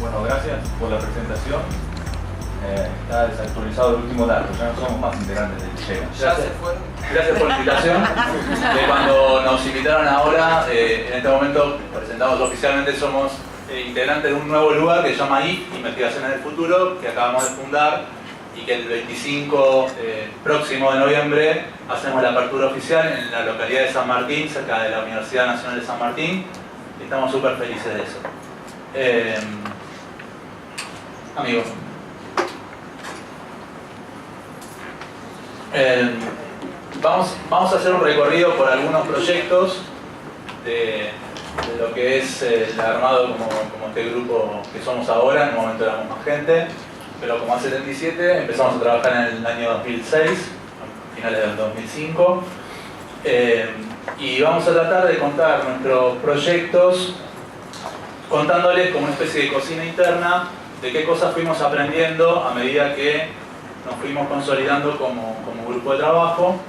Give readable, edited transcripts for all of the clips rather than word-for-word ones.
Bueno, gracias por la presentación. Está desactualizado el último dato, ya no somos más integrantes del Liceo. Ya se fueron. Gracias por la invitación. Cuando nos invitaron ahora, en este momento presentamos oficialmente, somos integrantes de un nuevo lugar que se llama IF, Investigaciones del Futuro, que acabamos de fundar y que el 25 próximo de noviembre hacemos la apertura oficial en la localidad de San Martín, cerca de la Universidad Nacional de San Martín. Y estamos súper felices de eso. Amigos. Vamos a hacer un recorrido por algunos proyectos de lo que es el armado como este grupo que somos ahora. En un momento éramos más gente, pero como hace 77 empezamos a trabajar en el año 2006, a finales del 2005, y vamos a tratar de contar nuestros proyectos contándoles como una especie de cocina interna de qué cosas fuimos aprendiendo a medida que nos fuimos consolidando como grupo de trabajo,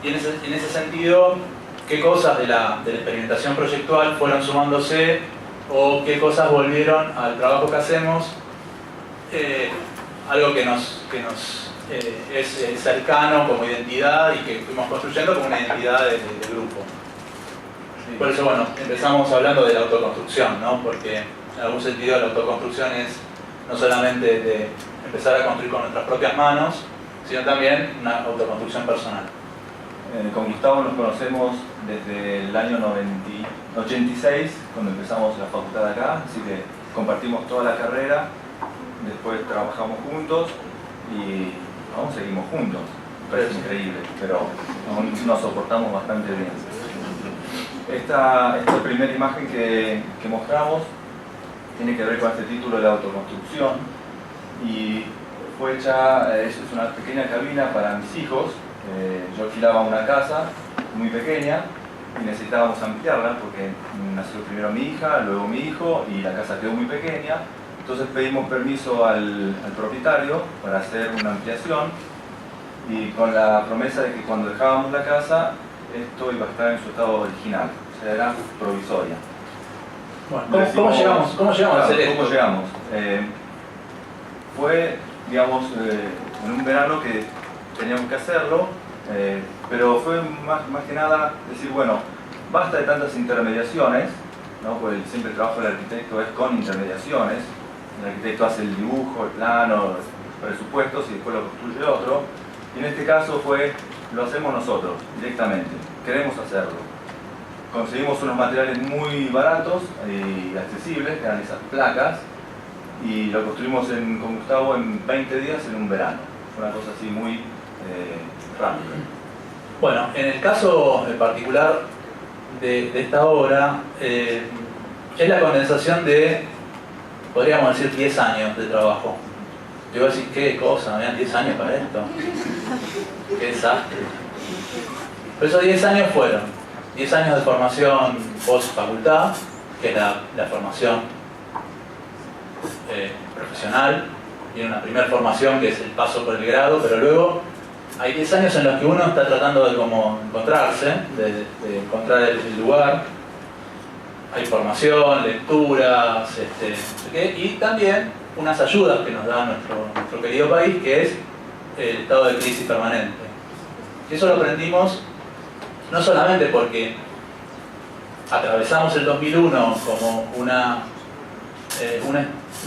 y en ese sentido qué cosas de la experimentación proyectual fueron sumándose o qué cosas volvieron al trabajo que hacemos, algo que nos es cercano como identidad y que fuimos construyendo como una identidad de grupo. Por eso, bueno, empezamos hablando de la autoconstrucción, ¿no? Porque en algún sentido la autoconstrucción es no solamente de empezar a construir con nuestras propias manos, sino también una autoconstrucción personal. Con Gustavo nos conocemos desde el año 86, cuando empezamos la facultad acá, así que compartimos toda la carrera, después trabajamos juntos y aún seguimos juntos. Parece increíble, pero aún nos soportamos bastante bien. Esta primera imagen que mostramos tiene que ver con este título de la autoconstrucción y fue hecha, es una pequeña cabina para mis hijos. Yo alquilaba una casa muy pequeña y necesitábamos ampliarla porque nació primero mi hija, luego mi hijo y la casa quedó muy pequeña. Entonces pedimos permiso al propietario para hacer una ampliación y con la promesa de que cuando dejábamos la casa esto iba a estar en su estado original, o sea, era provisoria. Bueno, ¿cómo llegamos a hacer esto? ¿Cómo llegamos? Fue, digamos, en un verano que teníamos que hacerlo, pero fue más que nada decir, bueno, basta de tantas intermediaciones, ¿no? Porque siempre el trabajo del arquitecto es con intermediaciones. El arquitecto hace el dibujo, el plano, los presupuestos y después lo construye otro. Y en este caso fue, lo hacemos nosotros, directamente, queremos hacerlo. Conseguimos unos materiales muy baratos y accesibles, que eran esas placas, y lo construimos con Gustavo en 20 días en un verano. Fue una cosa así muy rápida. Bueno, en el caso particular de esta obra, es la condensación de, podríamos decir, 10 años de trabajo. Yo voy a decir, qué cosa, me dan 10 años para esto. Qué desastre. Pero esos 10 años fueron 10 años de formación post-facultad, que es la formación profesional, y una primera formación que es el paso por el grado, pero luego hay 10 años en los que uno está tratando de como encontrarse, de encontrar el lugar. Hay formación, lecturas, y también unas ayudas que nos da nuestro querido país, que es el estado de crisis permanente. Y eso lo aprendimos no solamente porque atravesamos el 2001 como una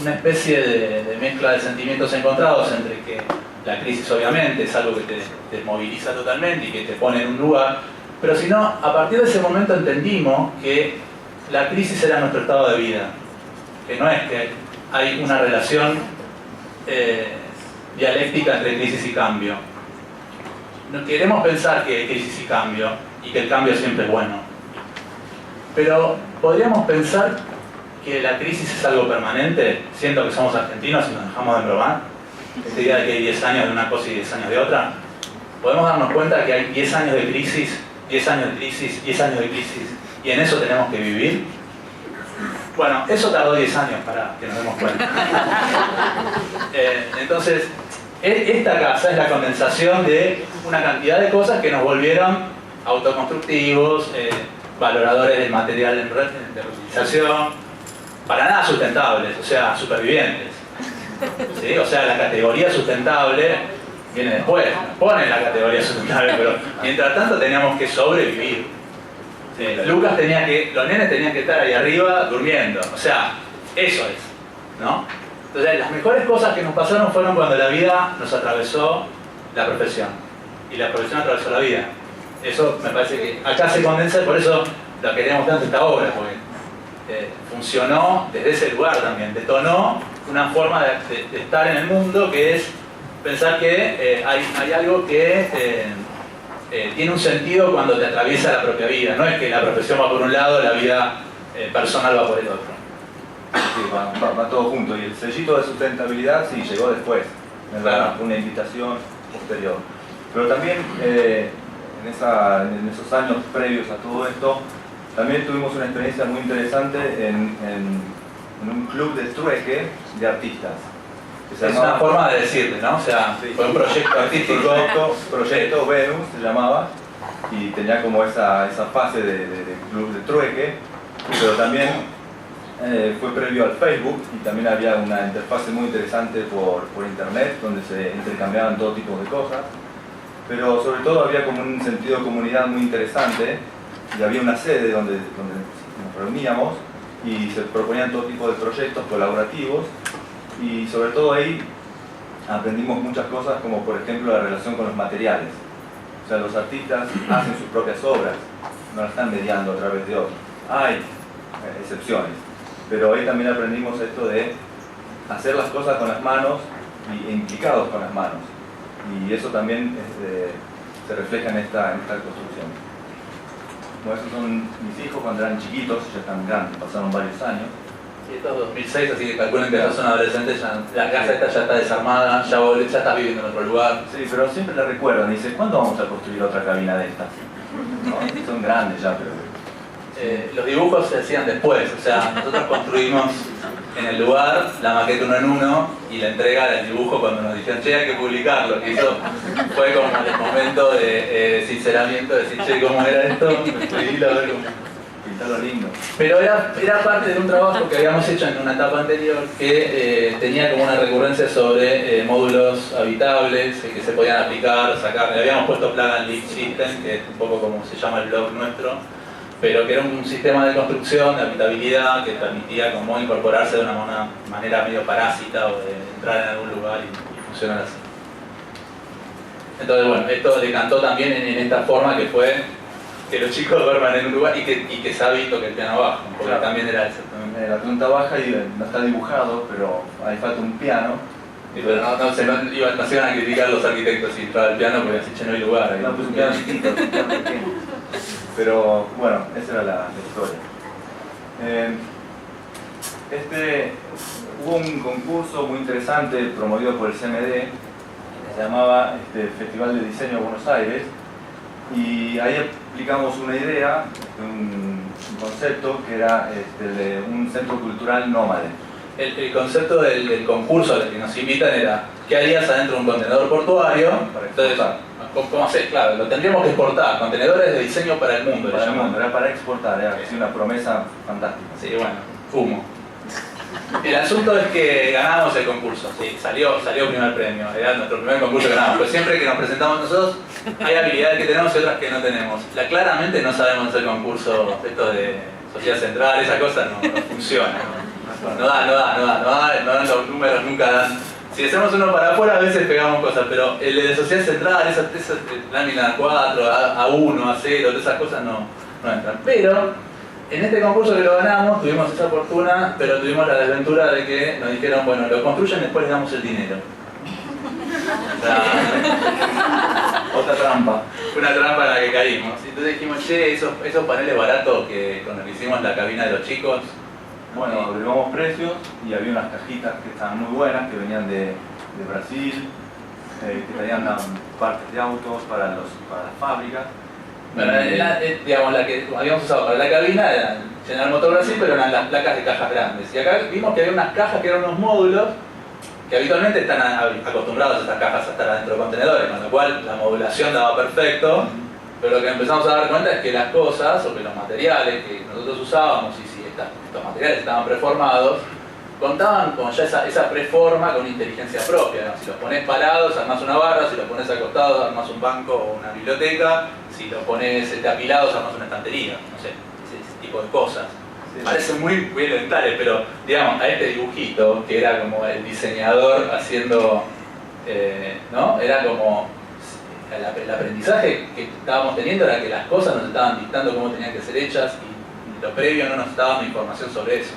especie de mezcla de sentimientos encontrados entre que la crisis obviamente es algo que te moviliza totalmente y que te pone en un lugar, pero sino a partir de ese momento entendimos que la crisis era nuestro estado de vida, que no es que hay una relación dialéctica entre crisis y cambio. No queremos pensar que hay crisis y cambio y que el cambio siempre es bueno, pero podríamos pensar que la crisis es algo permanente, siendo que somos argentinos y nos dejamos de probar. Esta idea de que hay 10 años de una cosa y 10 años de otra, podemos darnos cuenta que hay 10 años de crisis, 10 años de crisis, 10 años de crisis, y en eso tenemos que vivir. Bueno, eso tardó 10 años para que nos demos cuenta. Entonces, esta casa es la condensación de una cantidad de cosas que nos volvieron autoconstructivos, valoradores del material de reutilización, para nada sustentables, o sea, supervivientes. ¿Sí? O sea, la categoría sustentable viene después, nos ponen la categoría sustentable, pero mientras tanto teníamos que sobrevivir. Sí, los nenes tenían que estar ahí arriba durmiendo, o sea, eso es, ¿no? Entonces, las mejores cosas que nos pasaron fueron cuando la vida nos atravesó la profesión, y la profesión atravesó la vida. Eso me parece que acá se condensa, por eso lo queríamos tanto esta obra, porque funcionó desde ese lugar también, detonó una forma de estar en el mundo que es pensar que hay algo que tiene un sentido cuando te atraviesa la propia vida. No es que la profesión va por un lado, la vida personal va por el otro. Sí, va todo junto. Y el sellito de sustentabilidad sí llegó después, una invitación posterior. Pero también en esos años previos a todo esto, también tuvimos una experiencia muy interesante en un club de trueque de artistas. Es una forma de decirle, ¿no? O sea, sí, fue un proyecto artístico. Proyecto Venus se llamaba, y tenía como esa fase de club de trueque, pero también fue previo al Facebook, y también había una interfase muy interesante por internet, donde se intercambiaban todo tipo de cosas, pero sobre todo había como un sentido de comunidad muy interesante, y había una sede donde nos reuníamos, y se proponían todo tipo de proyectos colaborativos, y sobre todo ahí aprendimos muchas cosas, como por ejemplo la relación con los materiales. O sea, los artistas hacen sus propias obras, no las están mediando a través de otros. Hay excepciones, pero ahí también aprendimos esto de hacer las cosas con las manos e implicados con las manos, y eso también se refleja en esta construcción. Bueno, esos son mis hijos cuando eran chiquitos, ya están grandes, pasaron varios años. Sí, esto es 2006, así que calculen que ya son adolescentes, la casa esta ya está desarmada, ya estás viviendo en otro lugar. Sí, pero siempre la recuerdan y dicen, ¿cuándo vamos a construir otra cabina de estas? No, son grandes ya, pero... Los dibujos se hacían después, o sea, nosotros construimos en el lugar la maqueta uno en uno y la entrega del dibujo cuando nos dijeron, che, hay que publicarlo, que eso fue como el momento de sinceramiento, de decir, che, ¿cómo era esto? Escribirlo, a ver cómo... Pintarlo lindo. Pero era parte de un trabajo que habíamos hecho en una etapa anterior que tenía como una recurrencia sobre módulos habitables que se podían aplicar, sacar. Le habíamos puesto Plug and Leak System, que es un poco como se llama el blog nuestro, pero que era un sistema de construcción, de habitabilidad, que permitía como incorporarse de una manera medio parásita o de entrar en algún lugar y funcionar así. Entonces, bueno, esto decantó también en esta forma que fue que los chicos duerman en un lugar y que Sabi toque el piano bajo, porque claro, también era eso. La planta baja y no está dibujado, pero ahí falta un piano. Pero no se iban a criticar los arquitectos si entraba el piano porque así no hay lugar. Ahí. No, pues un piano chiquito, un piano pequeño. Pero bueno, esa era la historia. Hubo un concurso muy interesante promovido por el CMD, que se llamaba Festival de Diseño de Buenos Aires, y ahí aplicamos una idea, un concepto que era de un centro cultural nómade. El concepto del concurso al que nos invitan era ¿qué harías adentro de un contenedor portuario? Entonces, ¿cómo hacer? Claro, lo tendríamos que exportar, contenedores de diseño para el mundo. Para el mundo, era para exportar, era una promesa fantástica. Sí, bueno, humo. El asunto es que ganamos el concurso, sí, salió primer premio, era nuestro primer concurso que ganamos, pero siempre que nos presentamos nosotros hay habilidades que tenemos y otras que no tenemos. Claramente no sabemos hacer concurso, esto de sociedad central, esa cosa no funciona, no dan los números, nunca dan. Si hacemos uno para afuera a veces pegamos cosas, pero el de sociedad central, esa lámina 4, A1, A0, todas esas cosas no entran. Pero en este concurso que lo ganamos tuvimos esa fortuna, pero tuvimos la desventura de que nos dijeron, bueno, lo construyen, después les damos el dinero. Otra trampa. Una trampa en la que caímos. Entonces dijimos, che, esos paneles baratos con los que hicimos la cabina de los chicos. Bueno, averiguamos precios y había unas cajitas que estaban muy buenas, que venían de Brasil, que traían partes de autos para las fábricas. Bueno, digamos, la que habíamos usado para la cabina era General Motor Brasil, pero eran las placas de cajas grandes. Y acá vimos que había unas cajas que eran unos módulos que habitualmente están acostumbrados a estas cajas a estar adentro de contenedores, con lo cual la modulación daba perfecto, pero lo que empezamos a dar cuenta es que las cosas, o que los materiales que nosotros usábamos, y si estos materiales estaban preformados, contaban con ya esa preforma con inteligencia propia, ¿no? Si los pones parados, armás una barra; si los pones acostados, armás un banco o una biblioteca; si los pones apilados, armás una estantería, no sé, ese tipo de cosas. Sí. Parecen muy elementales, pero digamos, a este dibujito, que era como el diseñador haciendo, ¿no? Era como el aprendizaje que estábamos teniendo era que las cosas nos estaban dictando cómo tenían que ser hechas y lo previo no nos estaba dando información sobre eso.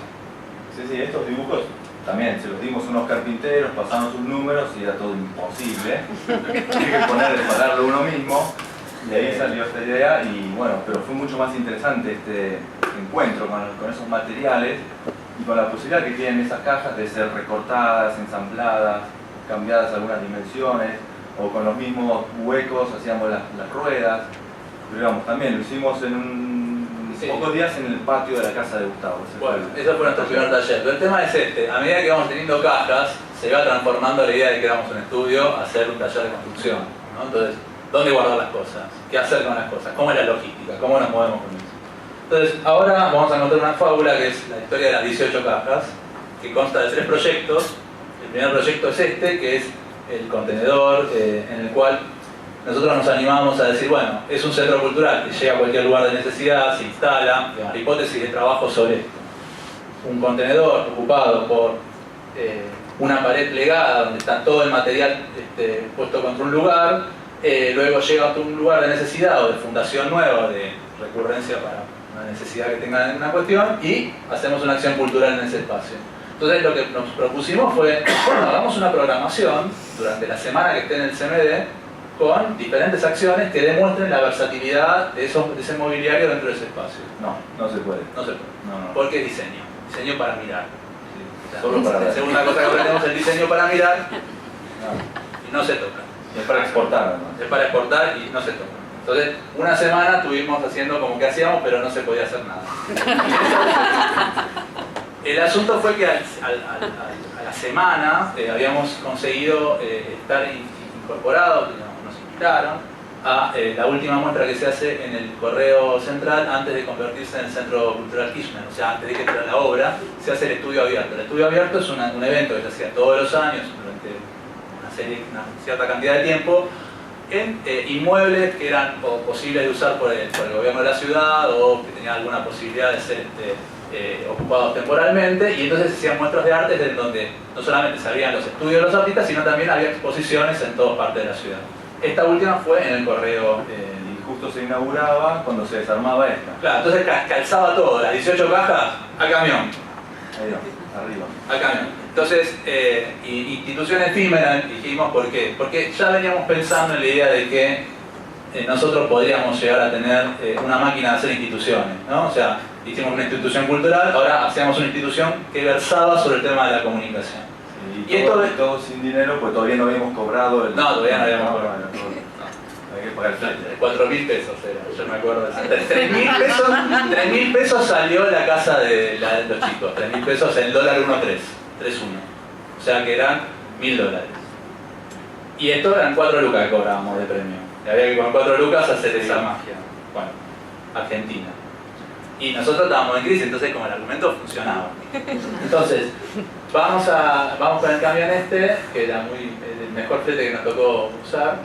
Sí, estos dibujos también se los dimos a unos carpinteros, pasamos sus números y era todo imposible. Tiene que pararlo uno mismo, y ahí salió esta idea. Y bueno, pero fue mucho más interesante este encuentro con esos materiales y con la posibilidad que tienen esas cajas de ser recortadas, ensambladas, cambiadas algunas dimensiones, o con los mismos huecos hacíamos las ruedas. Pero digamos, también lo hicimos en pocos días en el patio de la casa de Gustavo. Bueno, eso fue nuestro primer taller. Pero el tema es este: a medida que vamos teniendo cajas, se va transformando la idea de que éramos un estudio a hacer un taller de construcción, ¿no? Entonces, ¿dónde guardar las cosas? ¿Qué hacer con las cosas? ¿Cómo es la logística? ¿Cómo nos movemos con eso? Entonces, ahora vamos a contar una fábula que es la historia de las 18 cajas, que consta de 3 proyectos. El primer proyecto es este, que es el contenedor, en el cual nosotros nos animamos a decir, bueno, es un centro cultural que llega a cualquier lugar de necesidad, se instala, digamos, la hipótesis de trabajo sobre esto. Un contenedor ocupado por una pared plegada donde está todo el material puesto contra un lugar, luego llega a un lugar de necesidad o de fundación nueva, de recurrencia para una necesidad que tengan en una cuestión, y hacemos una acción cultural en ese espacio. Entonces lo que nos propusimos fue, bueno, hagamos una programación durante la semana que esté en el CMD con diferentes acciones que demuestren la versatilidad de ese mobiliario dentro de ese espacio. No se puede. No se puede. No. Porque es diseño para mirar. Sí. Solo para la segunda cosa que aprendemos es el diseño para mirar, y no se toca. Es para exportar, ¿no? Es para exportar y no se toca. Entonces, una semana estuvimos haciendo como que hacíamos, pero no se podía hacer nada. El asunto fue que a la semana habíamos conseguido estar incorporados, nos invitaron a la última muestra que se hace en el Correo Central antes de convertirse en el Centro Cultural Kirchner, o sea, antes de que entre la obra, se hace el estudio abierto. El estudio abierto es un evento que se hacía todos los años durante una cierta cantidad de tiempo en inmuebles que eran posibles de usar por el gobierno de la ciudad o que tenían alguna posibilidad de ser ocupados temporalmente, y entonces se hacían muestras de arte en donde no solamente se abrían los estudios de los artistas, sino también había exposiciones en todas partes de la ciudad. Esta última fue en el Correo. Y justo se inauguraba cuando se desarmaba esta. Claro, entonces calzaba todo, las 18 cajas al camión. Ahí va, arriba. Al camión. Entonces, institución efímera, dijimos, ¿por qué? Porque ya veníamos pensando en la idea de que nosotros podríamos llegar a tener una máquina de hacer instituciones, ¿no? O sea, hicimos una institución cultural, ahora hacíamos una institución que versaba sobre el tema de la comunicación. Y todo sin dinero, pues todavía no habíamos cobrado el... No, todavía no habíamos cobrado. Hay que pagar el 4.000 pesos era, yo me acuerdo de eso. 3.000 pesos salió la casa de los chicos, 3.000 pesos el dólar 1.3, 3.1. O sea que eran $1.000. Y esto eran 4 lucas que cobrábamos de premio. Y había que con 4 lucas hacer esa magia. Bueno, Argentina. Y nosotros estábamos en crisis, entonces como el argumento funcionaba. Entonces, vamos con el camión que era el mejor flete que nos tocó usar.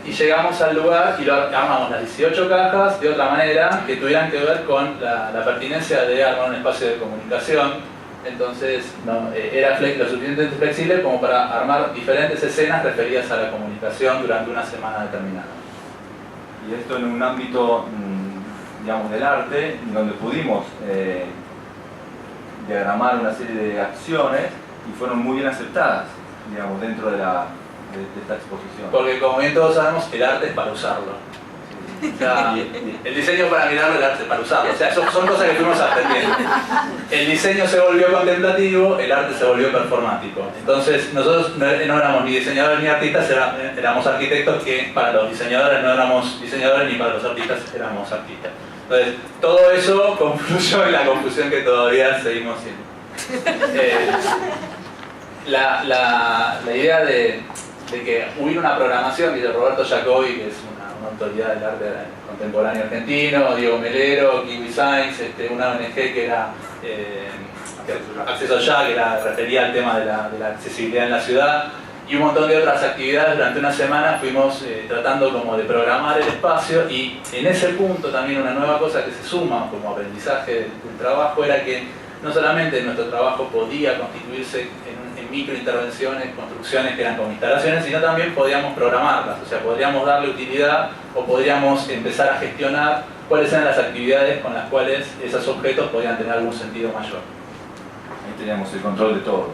Y llegamos al lugar y armamos las 18 cajas de otra manera que tuvieran que ver con la pertinencia de armar un espacio de comunicación. Entonces era lo suficientemente flexible como para armar diferentes escenas referidas a la comunicación durante una semana determinada. Y esto en un ámbito, digamos, del arte, donde pudimos diagramar una serie de acciones y fueron muy bien aceptadas, digamos, dentro de esta exposición. Porque como bien todos sabemos, el arte es para usarlo. O sea, el diseño para mirarlo, el arte para usarlo. O sea, son cosas que fuimos aprendiendo. El diseño se volvió contemplativo, el arte se volvió performático. Entonces, nosotros no éramos ni diseñadores ni artistas, éramos arquitectos que para los diseñadores no éramos diseñadores ni para los artistas éramos artistas. Entonces, todo eso confluyó en la confusión que todavía seguimos siendo. La idea de que hubiera una programación, dice Roberto Jacobi, que es una autoridad del arte contemporáneo argentino, Diego Melero, Kiwi Science, una ONG que era Acceso Ya, que refería al tema de la accesibilidad en la ciudad, y un montón de otras actividades. Durante una semana fuimos tratando como de programar el espacio, y en ese punto también una nueva cosa que se suma como aprendizaje del trabajo era que no solamente nuestro trabajo podía constituirse en microintervenciones, construcciones que eran como instalaciones, sino también podíamos programarlas, o sea, podríamos darle utilidad o podríamos empezar a gestionar cuáles eran las actividades con las cuales esos objetos podían tener algún sentido mayor. Ahí teníamos el control de todo.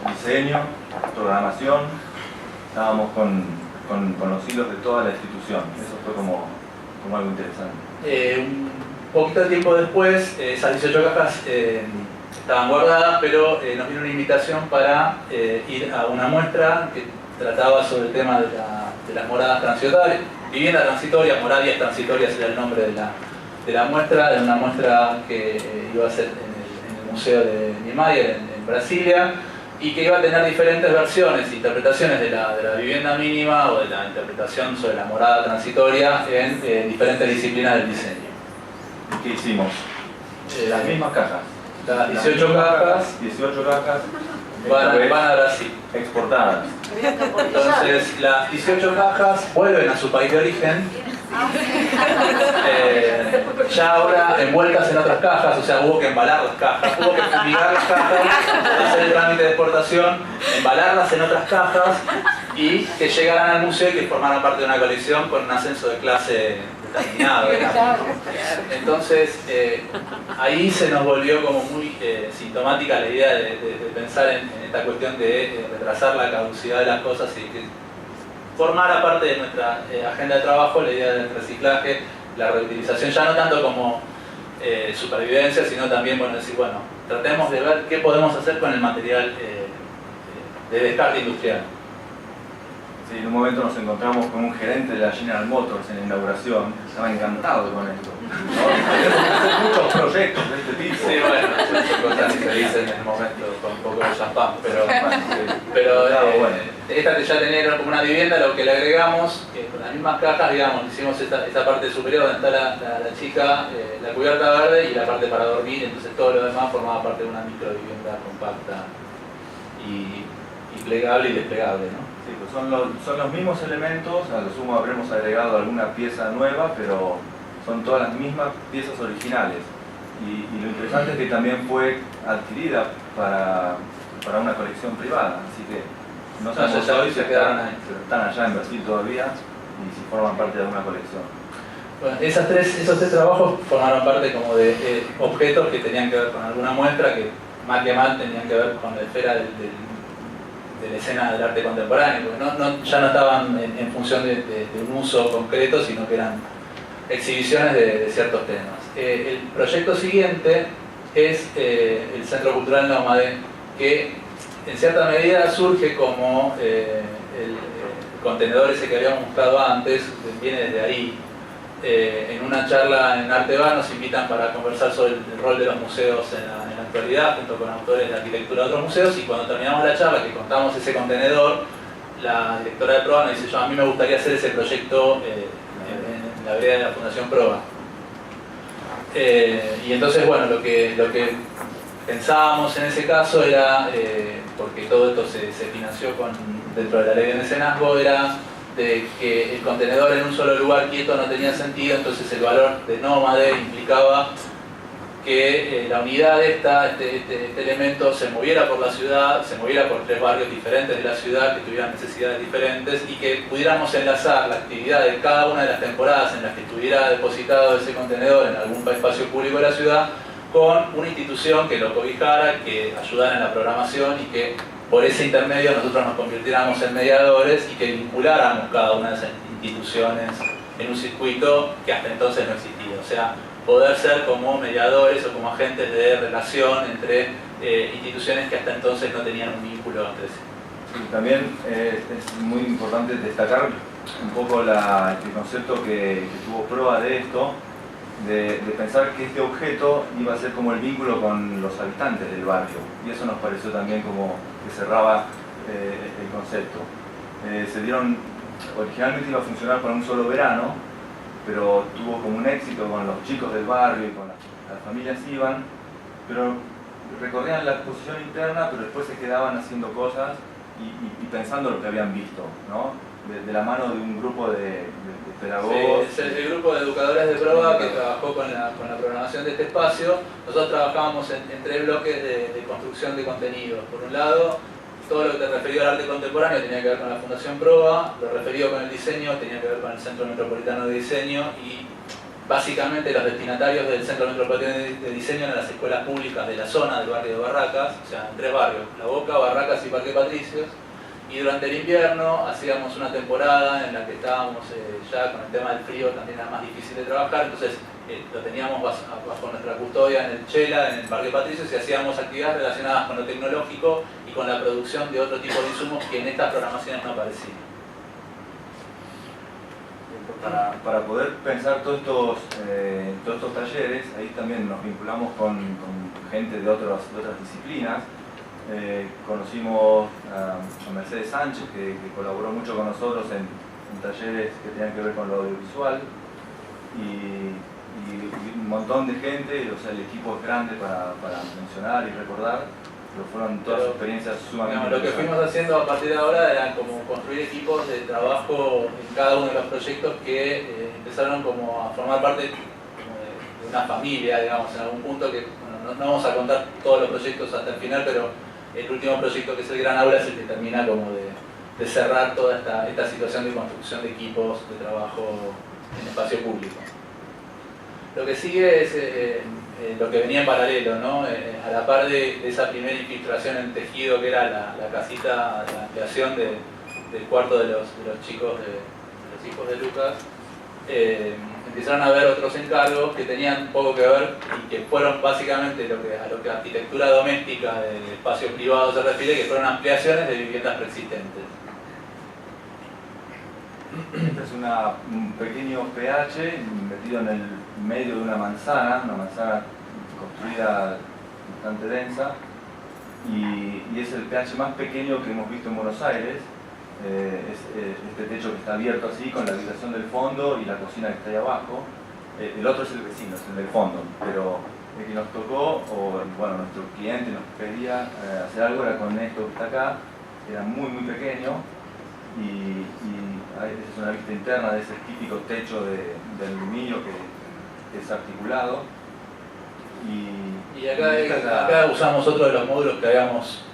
Diseño, programación, estábamos con los hilos de toda la institución. Eso fue como algo interesante. Un poquito de tiempo después, esas 18 cajas estaban guardadas, pero nos vino una invitación para ir a una muestra que trataba sobre el tema de las moradas transitorias. Vivienda transitoria, moradas transitorias era el nombre de la muestra, de una muestra que iba a ser en el Museo de Niemeyer en Brasilia, y que iba a tener diferentes versiones, interpretaciones de la vivienda mínima o de la interpretación sobre la morada transitoria en diferentes disciplinas del diseño. ¿Qué hicimos? Las mismas cajas. Las 18 cajas 18 cajas van a Brasil. Exportadas. Entonces las 18 cajas vuelven a su país de origen, ya ahora envueltas en otras cajas, o sea, hubo que embalar las cajas, hubo que fumigar las cajas, hacer el trámite de exportación, embalarlas en otras cajas y que llegaran al museo y que formaran parte de una colección con un ascenso de clase determinado. Entonces ahí se nos volvió como muy sintomática la idea de pensar en esta cuestión de retrasar la caducidad de las cosas y que formara parte de nuestra agenda de trabajo la idea del reciclaje, la reutilización, ya no tanto como supervivencia, sino también decir, bueno, tratemos de ver qué podemos hacer con el material de descarte industrial. Sí, en un momento nos encontramos con un gerente de la General Motors en la inauguración, estaba encantado con esto. Tenemos que hacer muchos proyectos de este tipo. Sí, bueno, son cosas que se dicen en el momento con un poco de champán, pero esta que ya tenía como una vivienda, lo que le agregamos, con las mismas cajas, digamos, hicimos esta parte superior donde está la chica, la cubierta verde y la parte para dormir, entonces todo lo demás formaba parte de una microvivienda compacta y plegable y desplegable, ¿no? Sí, pues son los mismos elementos, a lo sumo habremos agregado alguna pieza nueva, pero son todas las mismas piezas originales. Y lo interesante es que también fue adquirida para una colección privada, así que no sabemos hoy si están allá en Brasil todavía y si forman parte de alguna colección. Bueno, esos tres trabajos formaron parte como de objetos que tenían que ver con alguna muestra, que mal que mal tenían que ver con la esfera de la escena del arte contemporáneo, porque ya no estaban en función de un uso concreto, sino que eran exhibiciones de ciertos temas. El proyecto siguiente es el Centro Cultural Nómade, que en cierta medida surge como el contenedor ese que habíamos mostrado antes, viene desde ahí. En una charla en Arte Va nos invitan para conversar sobre el rol de los museos en la actualidad, junto con autores de arquitectura de otros museos, y cuando terminamos la charla, que contamos ese contenedor, la directora de Proa nos dice, a mí me gustaría hacer ese proyecto en la vereda de la Fundación Proa. Y entonces, bueno, lo que pensábamos en ese caso era, porque todo esto se financió dentro de la ley de mecenazgo, era de que el contenedor en un solo lugar quieto no tenía sentido, entonces el valor de nómade implicaba que la unidad de este elemento se moviera por la ciudad, se moviera por 3 barrios diferentes de la ciudad que tuvieran necesidades diferentes y que pudiéramos enlazar la actividad de cada una de las temporadas en las que estuviera depositado ese contenedor en algún espacio público de la ciudad con una institución que lo cobijara, que ayudara en la programación y que por ese intermedio nosotros nos convirtiéramos en mediadores y que vinculáramos cada una de esas instituciones en un circuito que hasta entonces no existía. O sea, poder ser como mediadores o como agentes de relación entre instituciones que hasta entonces no tenían un vínculo entre sí. Sí, también es muy importante destacar un poco el concepto que tuvo Proa de esto, de pensar que este objeto iba a ser como el vínculo con los habitantes del barrio, y eso nos pareció también como que cerraba el concepto. Se dieron originalmente iba a funcionar para un solo verano, pero tuvo como un éxito con los chicos del barrio y con las familias iban, pero recorrían la exposición interna, pero después se quedaban haciendo cosas y pensando lo que habían visto, ¿no? De la mano de un grupo de pedagogos. Sí, es el grupo de educadores de Proba que trabajó con la programación de este espacio. Nosotros trabajábamos en 3 bloques de construcción de contenidos. Por un lado, todo lo que te referido al arte contemporáneo tenía que ver con la Fundación Proba, lo referido con el diseño tenía que ver con el Centro Metropolitano de Diseño y básicamente los destinatarios del Centro Metropolitano de Diseño eran las escuelas públicas de la zona del barrio de Barracas, o sea, en 3 barrios, La Boca, Barracas y Parque Patricios. Y durante el invierno hacíamos una temporada en la que estábamos ya con el tema del frío, también era más difícil de trabajar, entonces lo teníamos bajo nuestra custodia en el Chela, en el Parque Patricios, y hacíamos actividades relacionadas con lo tecnológico y con la producción de otro tipo de insumos que en estas programaciones no aparecían. Para poder pensar todos estos talleres, ahí también nos vinculamos con gente de otras disciplinas. Conocimos a Mercedes Sánchez, que colaboró mucho con nosotros en talleres que tenían que ver con lo audiovisual, y un montón de gente, o sea, el equipo es grande para mencionar y recordar, pero fueron todas experiencias sumamente lo que fuimos haciendo a partir de ahora era como construir equipos de trabajo en cada uno de los proyectos que empezaron como a formar parte de una familia, digamos, en algún punto que, bueno, no vamos a contar todos los proyectos hasta el final, pero el último proyecto, que es el Gran Aula, es el que termina como de cerrar toda esta situación de construcción de equipos de trabajo en espacio público. Lo que sigue es lo que venía en paralelo, ¿no? A la par de esa primera infiltración en tejido que era la casita, la ampliación del cuarto de los chicos de los hijos de Lucas, empezaron a haber otros encargos que tenían poco que ver y que fueron básicamente a lo que arquitectura doméstica del espacio privado se refiere, que fueron ampliaciones de viviendas preexistentes. Este es un pequeño PH metido en el medio de una manzana construida bastante densa, y es el PH más pequeño que hemos visto en Buenos Aires. Es este techo que está abierto así, con la habitación del fondo y la cocina que está ahí abajo. El otro es el vecino, es el del fondo, pero el que nos tocó, o bueno, nuestro cliente nos pedía hacer algo, era con esto que está acá, que era muy pequeño, y esa es una vista interna de ese típico techo de aluminio que es articulado. Y acá usamos otro de los módulos que habíamos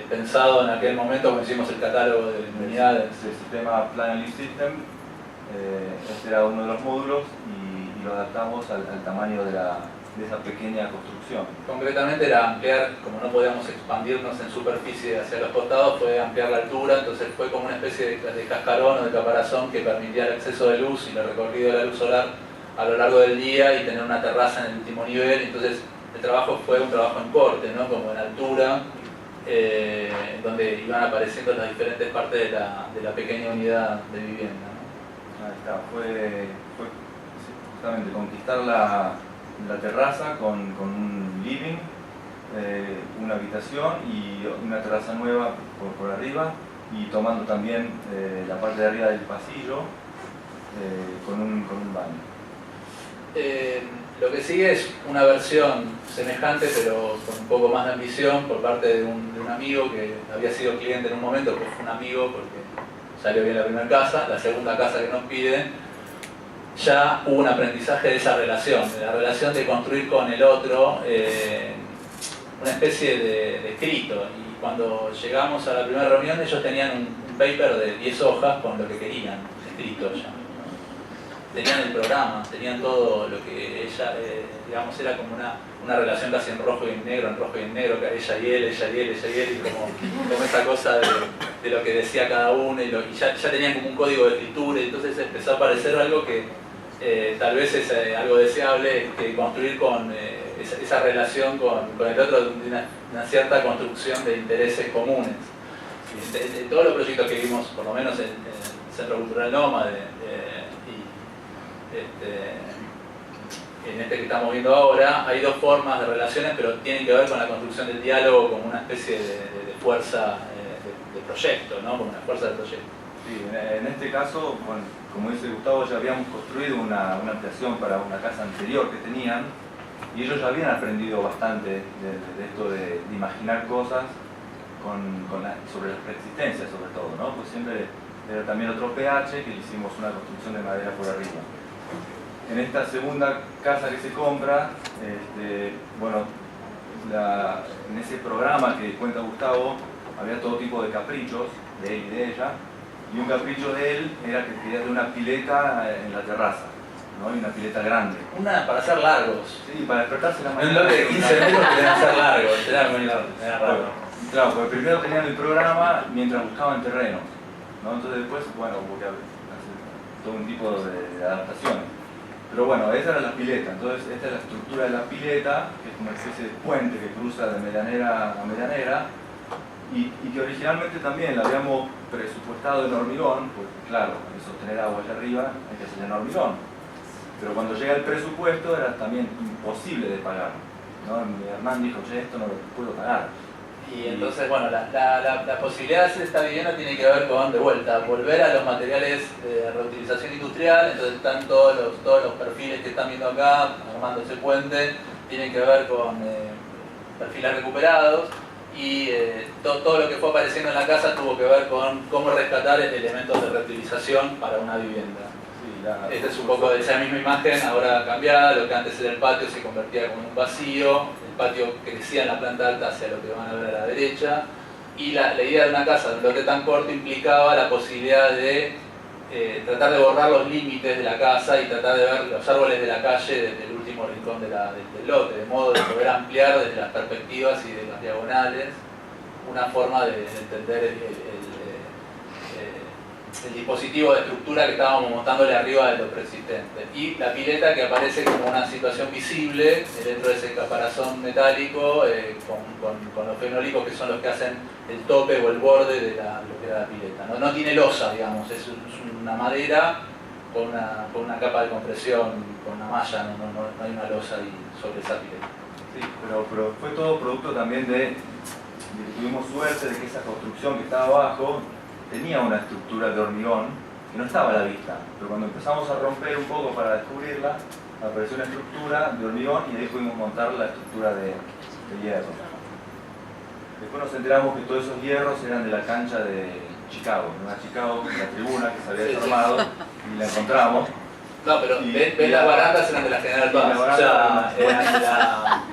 pensado en aquel momento cuando hicimos el catálogo de unidades. El sistema Plan and Lease System, este era uno de los módulos y lo adaptamos al tamaño de esa pequeña construcción. Concretamente era ampliar, como no podíamos expandirnos en superficie hacia los costados, fue ampliar la altura, entonces fue como una especie de cascarón o de caparazón que permitía el acceso de luz y el recorrido de la luz solar a lo largo del día y tener una terraza en el último nivel. Entonces el trabajo fue un trabajo en corte, ¿no? Como en altura, donde iban apareciendo las diferentes partes de la pequeña unidad de vivienda, ¿no? Ahí está, fue justamente conquistar la terraza con un living, una habitación y una terraza nueva por arriba, y tomando también la parte de arriba del pasillo con un baño. Lo que sigue es una versión semejante pero con un poco más de ambición por parte de un amigo que había sido cliente en un momento, que fue un amigo porque salió bien la primera casa. La segunda casa que nos piden, ya hubo un aprendizaje de esa relación, de la relación de construir con el otro una especie de escrito. Y cuando llegamos a la primera reunión, ellos tenían un paper de 10 hojas con lo que querían, escrito ya. Tenían el programa, tenían todo lo que ella, digamos, era como una relación casi en rojo y en negro, que ella y él, y como esa cosa de lo que decía cada uno, y ya tenían como un código de escritura, y entonces empezó a aparecer algo que tal vez es algo deseable, que construir con esa relación con el otro de una cierta construcción de intereses comunes. En todos los proyectos que vimos, por lo menos en el Centro Cultural Nómade, en este que estamos viendo ahora, hay dos formas de relaciones, pero tienen que ver con la construcción del diálogo como una especie de fuerza de proyecto, ¿no? Como una fuerza de proyecto. Sí, en este caso, bueno, como dice Gustavo, ya habíamos construido una ampliación para una casa anterior que tenían y ellos ya habían aprendido bastante de esto de imaginar cosas sobre las preexistencias, sobre todo, ¿no? Pues siempre era también otro pH que le hicimos una construcción de madera por arriba. En esta segunda casa que se compra, bueno, en ese programa que cuenta Gustavo, había todo tipo de caprichos de él y de ella, y un capricho de él era que quería tener una pileta en la terraza, ¿no? Y una pileta grande. Una para ser largos. Sí, para despertarse la Un mañana. bloque de 15 metros que tenían que ser largos, era muy largo, era raro. Claro, porque primero tenían el programa mientras buscaban terrenos, ¿no? Entonces después, bueno, hubo que hacer todo un tipo de adaptaciones. Pero bueno, esa era la pileta, entonces esta es la estructura de la pileta, que es como una especie de puente que cruza de medianera a medianera, y que originalmente también la habíamos presupuestado en hormigón, porque claro, hay que sostener agua allá arriba, hay que hacerla en hormigón. Pero cuando llega el presupuesto era también imposible de pagar, ¿no? Mi Hernán dijo, che, esto no lo puedo pagar. Y entonces, bueno, la posibilidad de hacer esta vivienda tiene que ver con, de vuelta, volver a los materiales de reutilización industrial. Entonces están todos los perfiles que están viendo acá, armando ese puente, tienen que ver con perfiles recuperados, y todo lo que fue apareciendo en la casa tuvo que ver con cómo rescatar elementos de reutilización para una vivienda. Sí, esta es un poco de esa misma imagen, ahora cambiada. Lo que antes era el patio se convertía como en un vacío, el patio crecía en la planta alta hacia lo que van a ver a la derecha, y la idea de una casa de un lote tan corto implicaba la posibilidad de tratar de borrar los límites de la casa y tratar de ver los árboles de la calle desde el último rincón del lote, de modo de poder ampliar desde las perspectivas y de las diagonales una forma de entender el dispositivo de estructura que estábamos montándole arriba de lo preexistente. Y la pileta, que aparece como una situación visible dentro de ese caparazón metálico, con los fenólicos que son los que hacen el tope o el borde de lo que era la pileta. No tiene losa, digamos, es una madera con una capa de compresión, con una malla, no hay una losa ahí sobre esa pileta. Sí, pero fue todo producto también de que tuvimos suerte de que esa construcción que estaba abajo tenía una estructura de hormigón que no estaba a la vista, pero cuando empezamos a romper un poco para descubrirla, apareció una estructura de hormigón y ahí pudimos montar la estructura de hierro. Después nos enteramos que todos esos hierros eran de la cancha de Chicago, una tribuna que se había desarmado y la encontramos. No, pero ves las barandas eran de la General Paz, o sea, eran de la...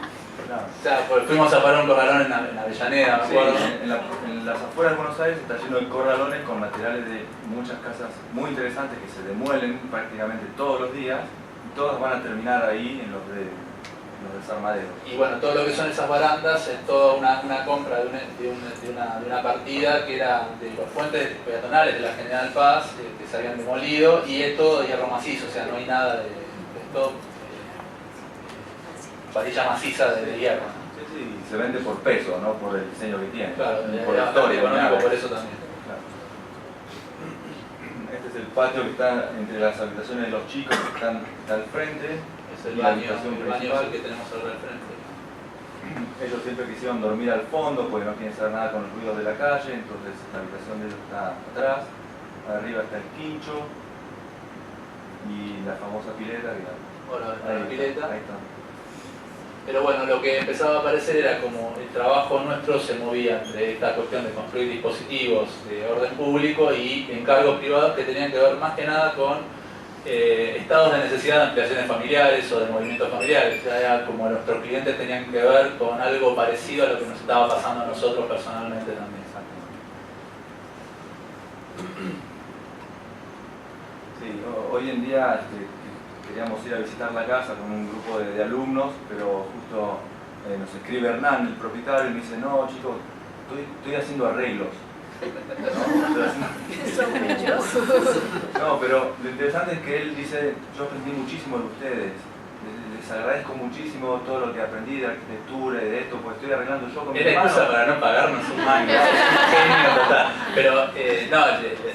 O sea, pues fuimos a parar un corralón en Avellaneda, me acuerdo. Sí, en las afueras de Buenos Aires está lleno de corralones con materiales de muchas casas muy interesantes que se demuelen prácticamente todos los días y todas van a terminar ahí en los desarmaderos. Y bueno, todo lo que son esas barandas es toda una compra de una partida que era de los puentes peatonales de la General Paz, que se habían demolido, y es todo hierro macizo, o sea, no hay nada de esto. Varilla maciza de hierro. Sí, se vende por peso, no por el diseño que tiene. Claro, por la historia económico, por eso también. Claro. Este es el patio que está entre las habitaciones de los chicos que están al frente. Es el baño es el que tenemos ahora al frente. Ellos siempre quisieron dormir al fondo porque no quieren saber nada con los ruidos de la calle, entonces la habitación de ellos está atrás. Arriba está el quincho y la famosa pileta. Bueno, la pileta. Ahí está. Pero bueno, lo que empezaba a aparecer era como el trabajo nuestro se movía entre esta cuestión de construir dispositivos de orden público y encargos privados que tenían que ver más que nada con estados de necesidad de ampliaciones familiares o de movimientos familiares. O sea, era como nuestros clientes tenían que ver con algo parecido a lo que nos estaba pasando a nosotros personalmente también. Sí, hoy en día queríamos ir a visitar la casa con un grupo de alumnos, pero justo nos escribe Hernán, el propietario, y me dice, no chicos, estoy haciendo arreglos. No, pero lo interesante es que él dice, yo aprendí muchísimo de ustedes, les agradezco muchísimo todo lo que aprendí de arquitectura y de esto, porque estoy arreglando yo con mi hermano. Era excusa para no pagarnos un mango. Genio total. Pero no,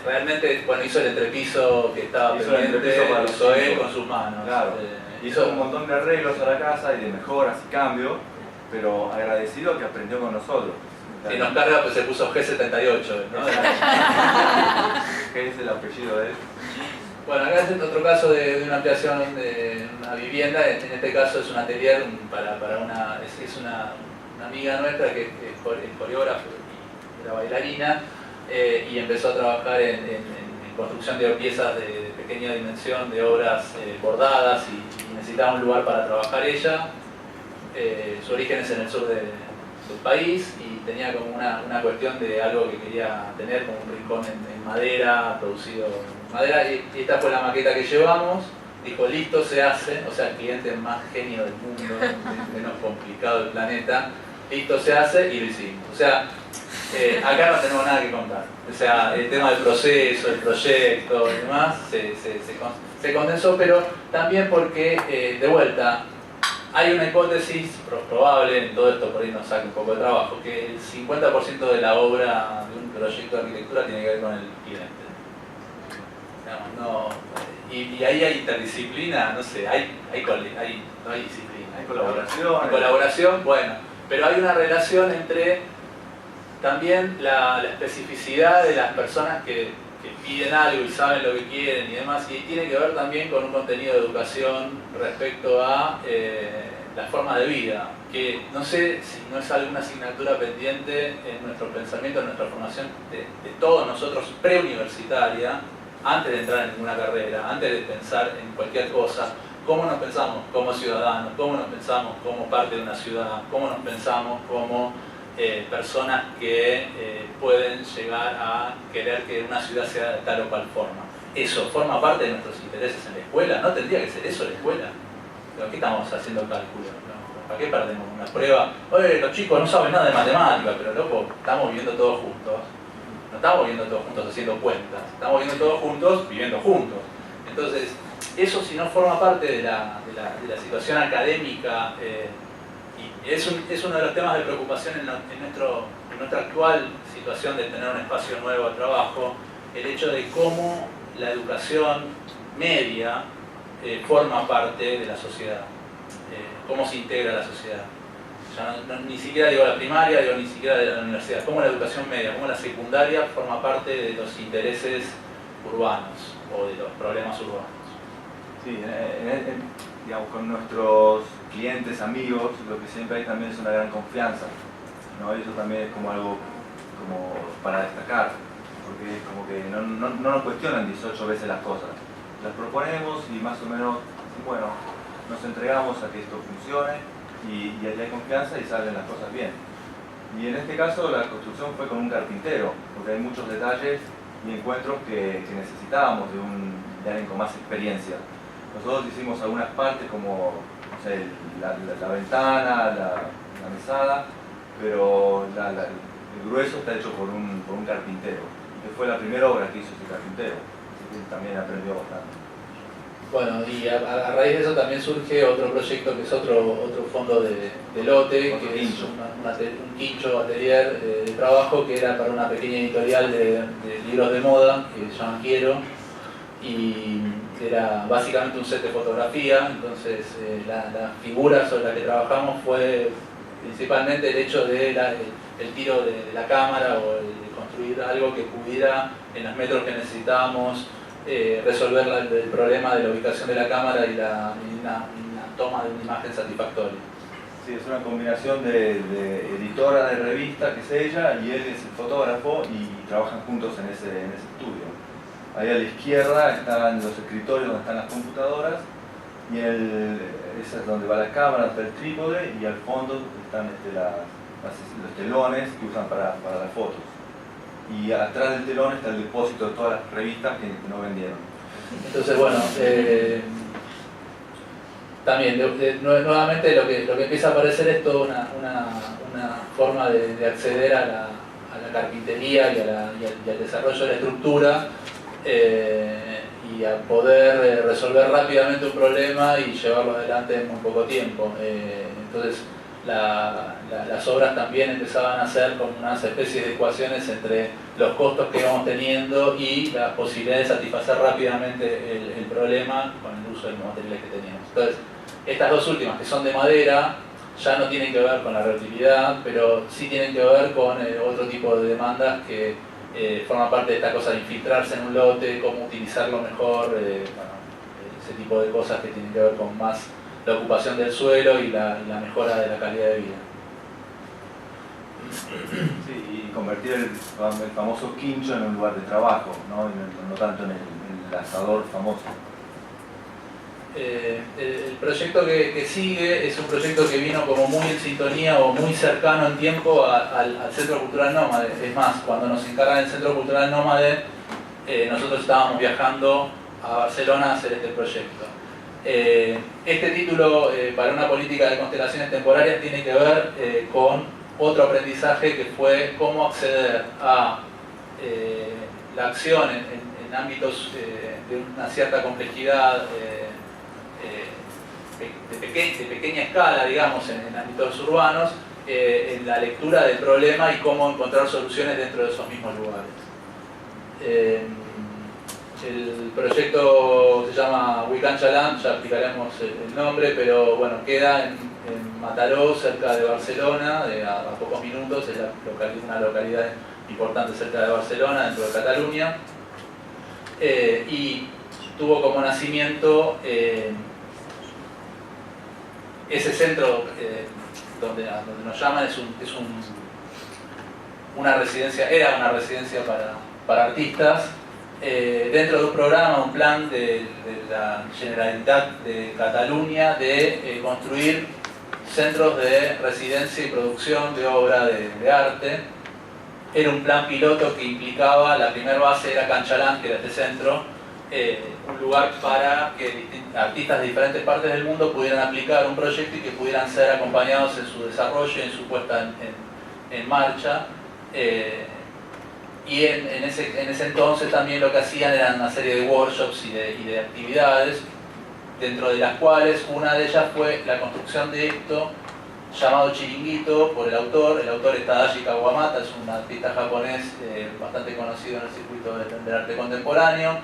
realmente cuando hizo el entrepiso que estaba pendiente, lo hizo él con sus manos. Claro. Hizo un montón de arreglos a la casa y de mejoras y cambios, pero agradecido que aprendió con nosotros. Si nos carga, pues se puso G78, ¿no? ¿Qué es el apellido de él? Bueno, acá es otro caso de una ampliación de una vivienda. En este caso es un atelier para una amiga nuestra que es coreógrafa y era bailarina, y empezó a trabajar en construcción de piezas de pequeña dimensión, de obras bordadas, y necesitaba un lugar para trabajar ella. Su origen es en el sur del país y tenía como una cuestión de algo que quería tener, como un rincón en madera, producido en madera, y esta fue la maqueta que llevamos. Dijo, listo, se hace, o sea, el cliente más genio del mundo, menos complicado del planeta, listo, se hace, y lo hicimos. O sea, acá no tenemos nada que contar. O sea, el tema del proceso, el proyecto y demás se condensó, pero también porque, de vuelta, hay una hipótesis probable, en todo esto por ahí nos saca un poco de trabajo, que el 50% de la obra de un proyecto de arquitectura tiene que ver con el cliente. Digamos, no, y ahí hay interdisciplina, no sé, no hay disciplina, hay colaboración. Hay colaboración, bueno, pero hay una relación entre también la especificidad de las personas que piden algo y saben lo que quieren y demás, y tiene que ver también con un contenido de educación respecto a las formas de vida, que no sé si no es alguna asignatura pendiente en nuestro pensamiento, en nuestra formación de todos nosotros preuniversitaria, antes de entrar en ninguna carrera, antes de pensar en cualquier cosa. ¿Cómo nos pensamos como ciudadanos? ¿Cómo nos pensamos como parte de una ciudad? ¿Cómo nos pensamos como personas que pueden llegar a querer que una ciudad sea de tal o cual forma? ¿Eso forma parte de nuestros intereses en la escuela? ¿No tendría que ser eso la escuela? ¿Pero qué estamos haciendo cálculo? ¿No? ¿Para qué perdemos una prueba? Oye, los chicos no saben nada de matemática, pero loco, estamos viviendo todos juntos. No estamos viviendo todos juntos haciendo cuentas, estamos viviendo todos juntos viviendo juntos. Entonces, eso si no forma parte de la situación académica, y es uno de los temas de preocupación en nuestra actual situación de tener un espacio nuevo de trabajo, el hecho de cómo la educación media forma parte de la sociedad, cómo se integra a la sociedad. Ya ni siquiera digo la primaria, digo ni siquiera de la universidad, cómo la educación media, cómo la secundaria forma parte de los intereses urbanos o de los problemas urbanos. Sí, digamos, con nuestros clientes, amigos, lo que siempre hay también es una gran confianza, ¿no? Y eso también es como algo como para destacar, porque es como que no nos cuestionan 18 veces las cosas. Las proponemos y más o menos, bueno, nos entregamos a que esto funcione y allí hay confianza y salen las cosas bien. Y en este caso la construcción fue con un carpintero, porque hay muchos detalles y encuentros que necesitábamos de alguien con más experiencia. Nosotros hicimos algunas partes como, no sé, la ventana, la mesada, pero el grueso está hecho por un carpintero, que fue la primera obra que hizo ese carpintero, así que también aprendió bastante. Bueno, y a raíz de eso también surge otro proyecto que es otro fondo de lote, otro que quincho. es un quincho atelier de trabajo que era para una pequeña editorial de libros de moda que se llama Quiero, y era básicamente un set de fotografía. Entonces la figura sobre la que trabajamos fue principalmente el hecho de el tiro de la cámara, o el de construir algo que pudiera en los metros que necesitábamos resolver el problema de la ubicación de la cámara y una toma de una imagen satisfactoria. Sí, es una combinación de editora de revista, que es ella, y él es el fotógrafo, y trabajan juntos en ese estudio. Ahí a la izquierda están los escritorios donde están las computadoras, y esa es donde va la cámara, está el trípode, y al fondo están los telones que usan para las fotos. Y atrás del telón está el depósito de todas las revistas que no vendieron. Entonces, bueno, también nuevamente lo que empieza a aparecer es toda una forma de acceder a la carpintería y al desarrollo de la estructura, y a poder resolver rápidamente un problema y llevarlo adelante en muy poco tiempo. Entonces, las obras también empezaban a ser como unas especies de ecuaciones entre los costos que íbamos teniendo y la posibilidad de satisfacer rápidamente el problema con el uso de los materiales que teníamos. Entonces, estas dos últimas, que son de madera, ya no tienen que ver con la reutilidad, pero sí tienen que ver con otro tipo de demandas que forman parte de esta cosa de infiltrarse en un lote, cómo utilizarlo mejor, ese tipo de cosas que tienen que ver con más la ocupación del suelo y la mejora de la calidad de vida. Sí, y convertir el famoso quincho en un lugar de trabajo, ¿no? No tanto en el asador famoso. El proyecto que sigue es un proyecto que vino como muy en sintonía o muy cercano en tiempo al Centro Cultural Nómade. Es más, cuando nos encargan el Centro Cultural Nómade, nosotros estábamos viajando a Barcelona a hacer este proyecto. Este título, para una política de constelaciones temporarias, tiene que ver con otro aprendizaje que fue cómo acceder a la acción en ámbitos de una cierta complejidad, de pequeña escala, digamos, en ámbitos urbanos, en la lectura del problema y cómo encontrar soluciones dentro de esos mismos lugares. El proyecto se llama Huicanchalán, ya explicaremos el nombre, pero bueno, queda en Mataró, cerca de Barcelona, a pocos minutos, es una localidad importante cerca de Barcelona, dentro de Cataluña, y tuvo como nacimiento ese centro donde nos llaman, una residencia, era una residencia para artistas, dentro de un programa, un plan de la Generalitat de Cataluña de construir centros de residencia y producción de obra de arte. Era un plan piloto que implicaba, la primera base era Canchalán, que era este centro, un lugar para que artistas de diferentes partes del mundo pudieran aplicar un proyecto y que pudieran ser acompañados en su desarrollo y en su puesta en marcha. Y en ese entonces también lo que hacían eran una serie de workshops y de actividades, dentro de las cuales una de ellas fue la construcción de esto llamado Chiringuito por el autor. El autor es Tadashi Kawamata, es un artista japonés bastante conocido en el circuito del arte contemporáneo,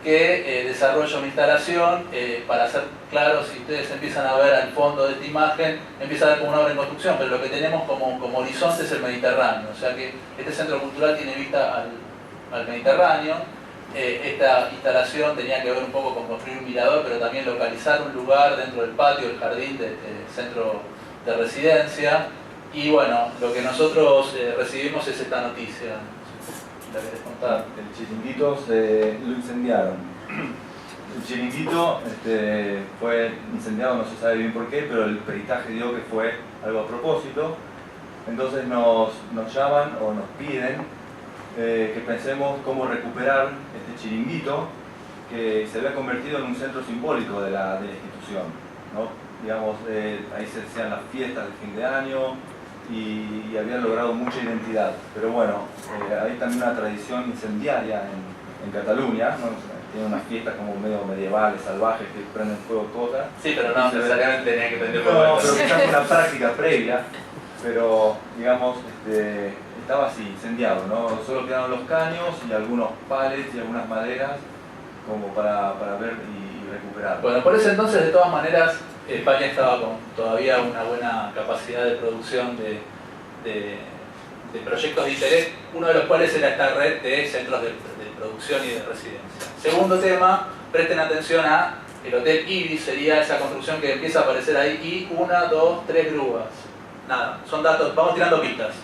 que desarrolla una instalación. Para ser claros, si ustedes empiezan a ver al fondo de esta imagen, empieza a ver como una obra en construcción, pero lo que tenemos como horizonte es el Mediterráneo, o sea que este centro cultural tiene vista al Mediterráneo. Esta instalación tenía que ver un poco con construir un mirador, pero también localizar un lugar dentro del patio, el jardín del centro de residencia. Y bueno, lo que nosotros recibimos es esta noticia. ¿La querés contar? El Chiringuito lo incendiaron. El Chiringuito fue incendiado, no se sabe bien por qué, pero el peritaje dio que fue algo a propósito. Entonces nos llaman o nos piden que pensemos cómo recuperar este Chiringuito que se había convertido en un centro simbólico de la institución, ¿no? Digamos, ahí se hacían las fiestas de fin de año y habían logrado mucha identidad. Pero bueno, hay también una tradición incendiaria en Cataluña, ¿no? Tiene unas fiestas como medio medievales, salvajes, que prenden fuego cosas. Sí, pero no necesariamente tenía que prender fuego. No, pero quizás una práctica previa, pero digamos, estaba así, incendiado, ¿no? Solo quedaron los caños y algunos palets y algunas maderas como para ver y recuperar. Bueno, por ese entonces, de todas maneras, España estaba con todavía una buena capacidad de producción de proyectos de interés, uno de los cuales era esta red de centros de producción y de residencia. Segundo tema, presten atención a el Hotel Ibis, sería esa construcción que empieza a aparecer ahí, y 1, 2, 3 grúas. Nada, son datos, vamos tirando pistas.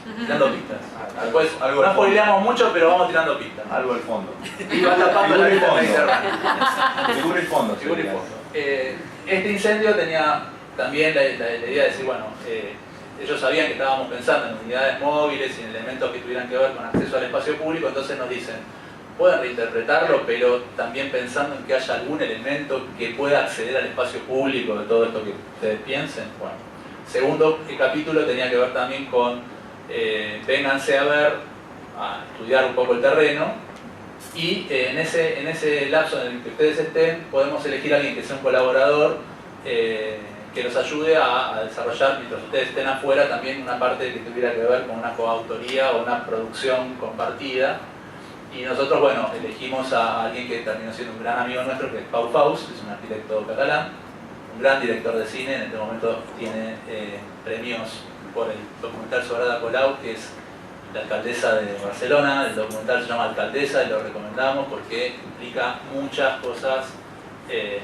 Después, no spoileamos mucho, pero vamos tirando pistas. Algo del fondo. Y va tapando la vista mediterránea. Figura y fondo. Figura y fondo. Este incendio tenía también la idea de decir, bueno, ellos sabían que estábamos pensando en unidades móviles y en elementos que tuvieran que ver con acceso al espacio público, entonces nos dicen, pueden reinterpretarlo, pero también pensando en que haya algún elemento que pueda acceder al espacio público de todo esto que ustedes piensen. Bueno, segundo capítulo tenía que ver también con vénganse a ver, a estudiar un poco el terreno, y en ese lapso en el que ustedes estén, podemos elegir a alguien que sea un colaborador que los ayude a desarrollar, mientras ustedes estén afuera, también una parte que tuviera que ver con una coautoría o una producción compartida. Y nosotros, bueno, elegimos a alguien que terminó siendo un gran amigo nuestro, que es Pau Faus, que es un arquitecto catalán, un gran director de cine, en este momento tiene premios por el documental sobre Ada Colau, que es la alcaldesa de Barcelona. El documental se llama Alcaldesa y lo recomendamos porque implica muchas cosas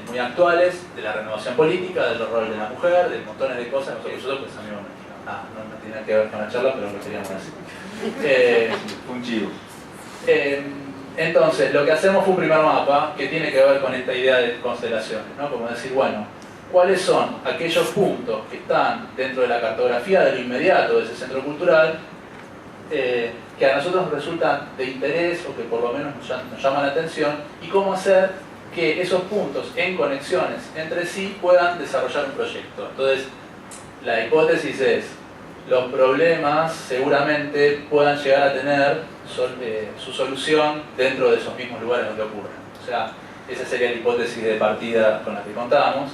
muy actuales de la renovación política, del rol de la mujer, de montones de cosas. Nosotros pues amigos no tiene nada que ver con la charla, pero lo queríamos decir. Un chivo. Entonces, lo que hacemos fue un primer mapa que tiene que ver con esta idea de constelaciones, ¿no? Como decir, bueno, ¿cuáles son aquellos puntos que están dentro de la cartografía de lo inmediato de ese centro cultural que a nosotros nos resultan de interés o que por lo menos nos llaman la atención, y cómo hacer que esos puntos en conexiones entre sí puedan desarrollar un proyecto? Entonces, la hipótesis es, los problemas seguramente puedan llegar a tener su solución dentro de esos mismos lugares donde ocurren. O sea, esa sería la hipótesis de partida con la que contamos.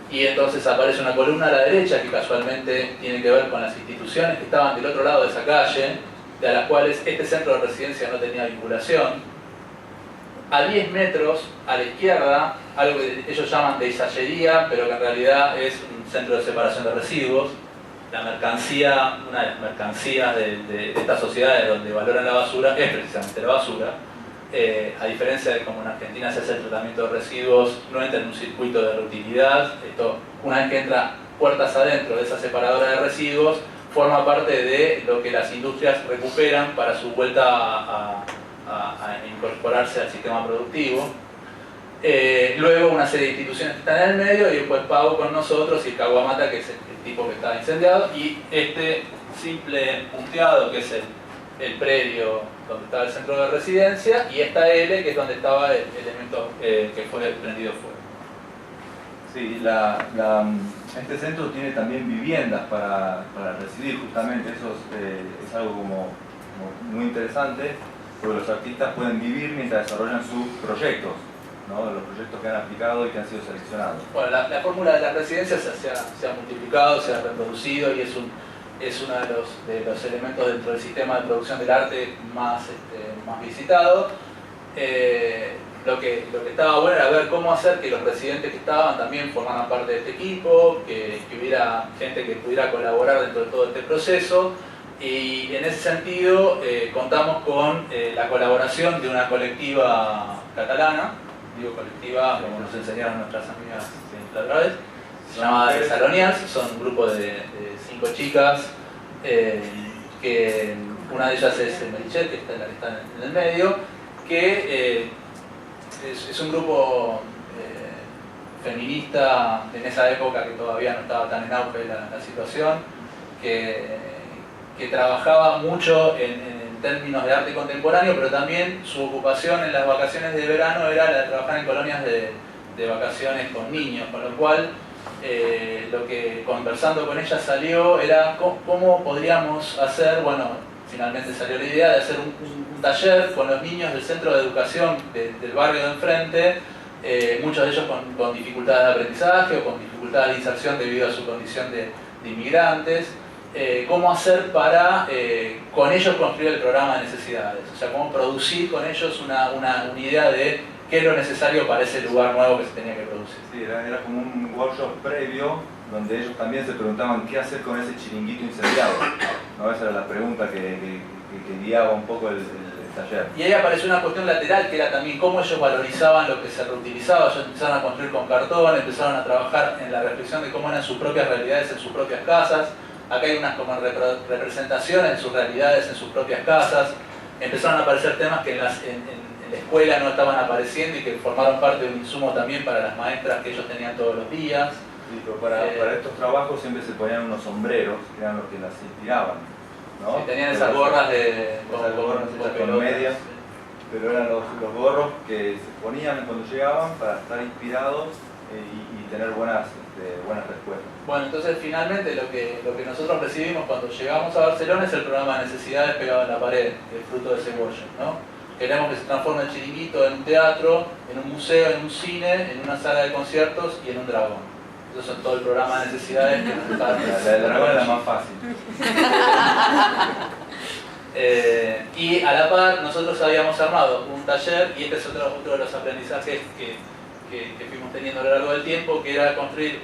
Y entonces aparece una columna a la derecha que casualmente tiene que ver con las instituciones que estaban del otro lado de esa calle, de las cuales este centro de residencia no tenía vinculación. A 10 metros a la izquierda, algo que ellos llaman de isallería, pero que en realidad es un centro de separación de residuos. La mercancía, una de las mercancías de estas sociedades donde valoran la basura es precisamente la basura. A diferencia de como en Argentina se hace el tratamiento de residuos, no entra en un circuito de reutilidad. Esto, una vez que entra puertas adentro de esa separadora de residuos, forma parte de lo que las industrias recuperan para su vuelta a incorporarse al sistema productivo. Luego una serie de instituciones que están en el medio, y después Pago con nosotros y el Caguamata, que es el tipo que está incendiado, y este simple punteado que es el predio donde estaba el centro de residencia, y esta L que es donde estaba el elemento que fue prendido fuego. Sí, este centro tiene también viviendas para residir, justamente. Eso es algo como muy interesante, porque los artistas pueden vivir mientras desarrollan sus proyectos, ¿no? Los proyectos que han aplicado y que han sido seleccionados. Bueno, la fórmula de las residencias se ha multiplicado, se ha reproducido, y es uno de los elementos dentro del sistema de producción del arte más visitado. Lo que estaba bueno era ver cómo hacer que los residentes que estaban también formaran parte de este equipo, que hubiera gente que pudiera colaborar dentro de todo este proceso, y en ese sentido contamos con la colaboración de una colectiva catalana, digo colectiva como nos enseñaron nuestras amigas la otra vez, se llama Salonias. Son un grupo de 5 chicas, que una de ellas es Melichet, que está en el medio, que es un grupo feminista en esa época que todavía no estaba tan en auge la situación, que trabajaba mucho en términos de arte contemporáneo, pero también su ocupación en las vacaciones de verano era la de trabajar en colonias de vacaciones con niños, con lo cual lo que conversando con ella salió era cómo podríamos hacer, bueno, finalmente salió la idea de hacer un taller con los niños del centro de educación del barrio de enfrente, muchos de ellos con dificultades de aprendizaje o con dificultades de inserción debido a su condición de inmigrantes. Cómo hacer para con ellos construir el programa de necesidades, o sea, cómo producir con ellos una idea de qué es lo necesario para ese lugar nuevo que se tenía que producir. Sí, era como un workshop previo donde ellos también se preguntaban qué hacer con ese chiringuito incendiado, ¿no? Esa era la pregunta que guiaba un poco el taller. Y ahí apareció una cuestión lateral que era también cómo ellos valorizaban lo que se reutilizaba. Ellos empezaron a construir con cartón, empezaron a trabajar en la reflexión de cómo eran sus propias realidades en sus propias casas. Acá hay unas como representaciones de sus realidades en sus propias casas. Empezaron a aparecer temas que en la escuela no estaban apareciendo y que formaron parte de un insumo también para las maestras que ellos tenían todos los días. Sí, pero para estos trabajos siempre se ponían unos sombreros que eran los que las inspiraban, ¿no? Sí, tenían esas gorras con medias, pero eran los gorros que se ponían cuando llegaban para estar inspirados y tener buenas respuestas. Bueno, entonces finalmente lo que nosotros recibimos cuando llegamos a Barcelona es el programa de necesidades pegado en la pared, el fruto de ese bollo, ¿no? Queremos que se transforme el chiringuito en un teatro, en un museo, en un cine, en una sala de conciertos y en un dragón. Esos son todo el programa de necesidades que nos está dando. La del dragón es la más fácil. Y a la par nosotros habíamos armado un taller, y este es otro de los aprendizajes que que fuimos teniendo a lo largo del tiempo, que era construir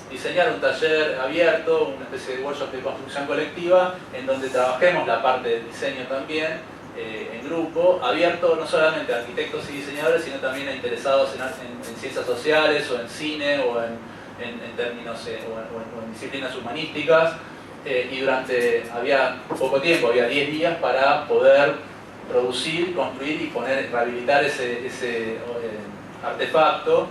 diseñar un taller abierto, una especie de workshop de construcción colectiva, en donde trabajemos la parte del diseño también, en grupo, abierto no solamente a arquitectos y diseñadores, sino también a interesados en ciencias sociales, o en cine, o en términos, o en disciplinas humanísticas, y había poco tiempo, había 10 días para poder producir, construir y rehabilitar ese artefacto.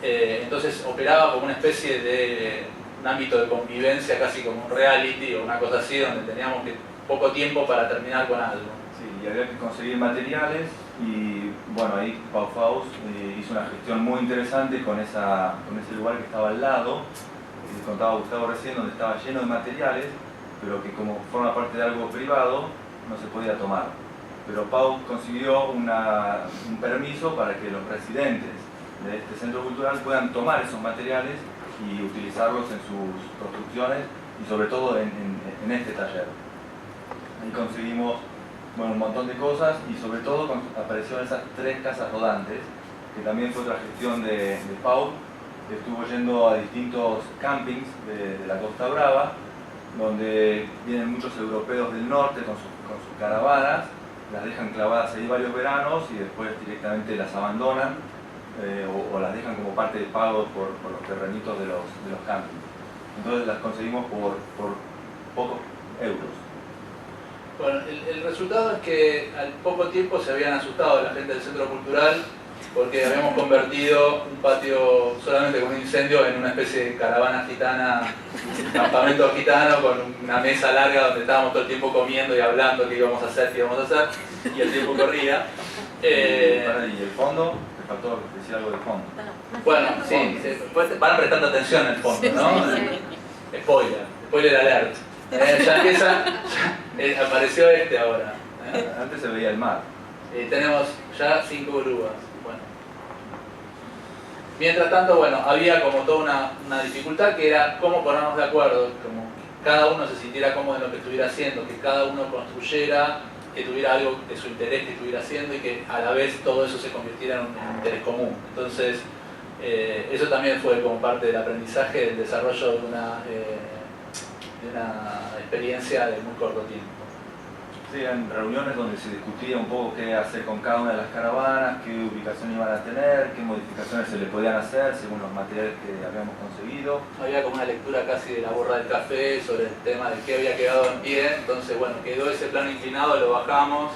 Entonces operaba como una especie de un ámbito de convivencia, casi como un reality o una cosa así, donde teníamos poco tiempo para terminar con algo. Sí, y había que conseguir materiales y bueno, ahí Bauhaus hizo una gestión muy interesante con ese lugar que estaba al lado, que contaba Gustavo recién, donde estaba lleno de materiales, pero que como forma parte de algo privado no se podía tomar. Pero Pau consiguió un permiso para que los residentes de este centro cultural puedan tomar esos materiales y utilizarlos en sus construcciones y sobre todo en este taller. Ahí conseguimos un montón de cosas y sobre todo aparecieron esas 3 casas rodantes, que también fue otra gestión de Pau, que estuvo yendo a distintos campings de la Costa Brava, donde vienen muchos europeos del norte con sus caravanas, las dejan clavadas ahí varios veranos y después directamente las abandonan o las dejan como parte de pago por los terrenitos de los campings. Entonces las conseguimos por pocos euros. Bueno, el resultado es que al poco tiempo se habían asustado la gente del centro cultural, porque habíamos convertido un patio solamente con un incendio en una especie de caravana gitana, campamento gitano, con una mesa larga donde estábamos todo el tiempo comiendo y hablando qué íbamos a hacer, y el tiempo corría. ¿Y el fondo? ¿Te faltó decir algo del fondo? Bueno, sí, van prestando atención al fondo, ¿no? Spoiler alert. Ya empieza, apareció ahora. Antes se veía el mar. Tenemos ya 5 grúas. Bueno. Mientras tanto, había como toda una dificultad, que era cómo ponernos de acuerdo, como cada uno se sintiera cómodo en lo que estuviera haciendo, que cada uno construyera, que tuviera algo de su interés que estuviera haciendo y que a la vez todo eso se convirtiera en un interés común. Entonces, eso también fue como parte del aprendizaje, del desarrollo de una experiencia de muy corto tiempo. Sí, en reuniones donde se discutía un poco qué hacer con cada una de las caravanas, qué ubicación iban a tener, qué modificaciones se le podían hacer según los materiales que habíamos conseguido. Había como una lectura casi de la borra del café sobre el tema de qué había quedado en pie, entonces quedó ese plano inclinado, lo bajamos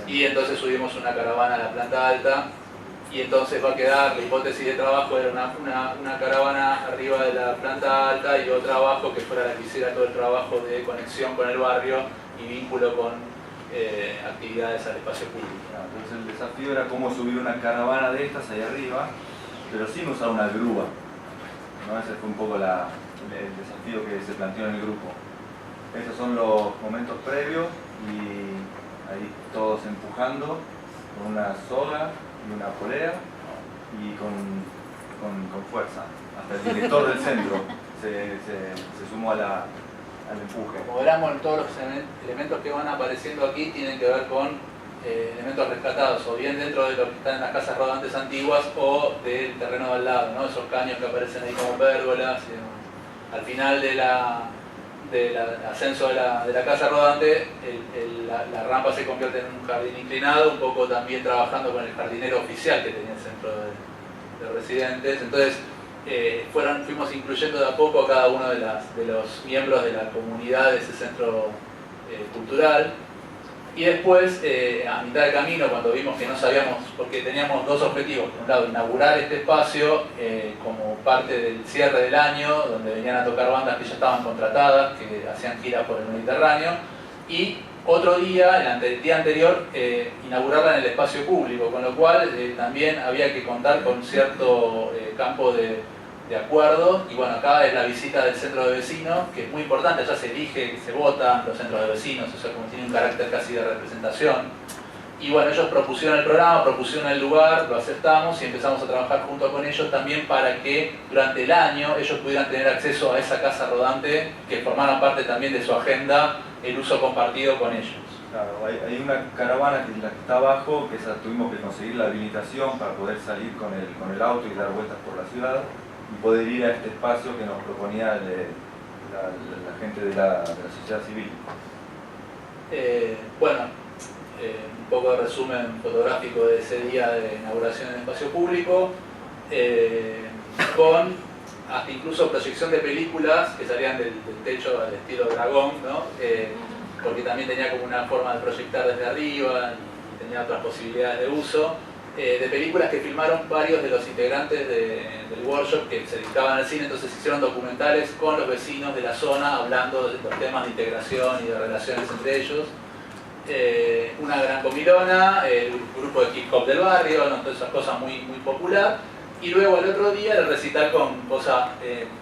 y entonces subimos una caravana a la planta alta. Y entonces va a quedar, la hipótesis de trabajo era una caravana arriba de la planta alta y otra abajo que fuera la que hiciera todo el trabajo de conexión con el barrio y vínculo con actividades al espacio público. Entonces el desafío era cómo subir una caravana de estas ahí arriba, pero sin usar una grúa, ¿no? Ese fue un poco el desafío que se planteó en el grupo. Estos son los momentos previos y ahí todos empujando con una soga y una polea y con fuerza. Hasta el director del centro se sumó al empuje. Como verán, todos los elementos que van apareciendo aquí tienen que ver con elementos rescatados, o bien dentro de lo que está en las casas rodantes antiguas o del terreno de al lado, ¿no? Esos caños que aparecen ahí como pérgolas. Al final del ascenso de la casa rodante, la rampa se convierte en un jardín inclinado, un poco también trabajando con el jardinero oficial que tenía el centro de residentes. Entonces fuimos incluyendo de a poco a cada uno de los miembros de la comunidad de ese centro cultural. Y después, a mitad de camino, cuando vimos que no sabíamos, porque teníamos 2 objetivos: por un lado, inaugurar este espacio como parte del cierre del año, donde venían a tocar bandas que ya estaban contratadas, que hacían giras por el Mediterráneo, y otro día, el día anterior, inaugurarla en el espacio público, con lo cual también había que contar con cierto campo de acuerdo. Y acá es la visita del centro de vecinos, que es muy importante. Ya se elige, se votan los centros de vecinos, o sea, como tiene un carácter casi de representación. Y ellos propusieron el programa, propusieron el lugar, lo aceptamos y empezamos a trabajar junto con ellos también para que durante el año ellos pudieran tener acceso a esa casa rodante, que formaran parte también de su agenda el uso compartido con ellos. Claro, hay una caravana que es la que está abajo, que esa tuvimos que conseguir la habilitación para poder salir con el auto y dar vueltas por la ciudad y poder ir a este espacio que nos proponía la gente de la sociedad civil. Un poco de resumen fotográfico de ese día de inauguración en espacio público, con hasta incluso proyección de películas que salían del techo al estilo dragón, ¿no? Porque también tenía como una forma de proyectar desde arriba y tenía otras posibilidades de uso, de películas que filmaron varios de los integrantes del workshop que se dedicaban al cine. Entonces hicieron documentales con los vecinos de la zona hablando de los temas de integración y de relaciones entre ellos. Una gran comilona, el grupo de hip hop del barrio, ¿no? Todas esas cosas muy popular. Y luego el otro día el recital con cosas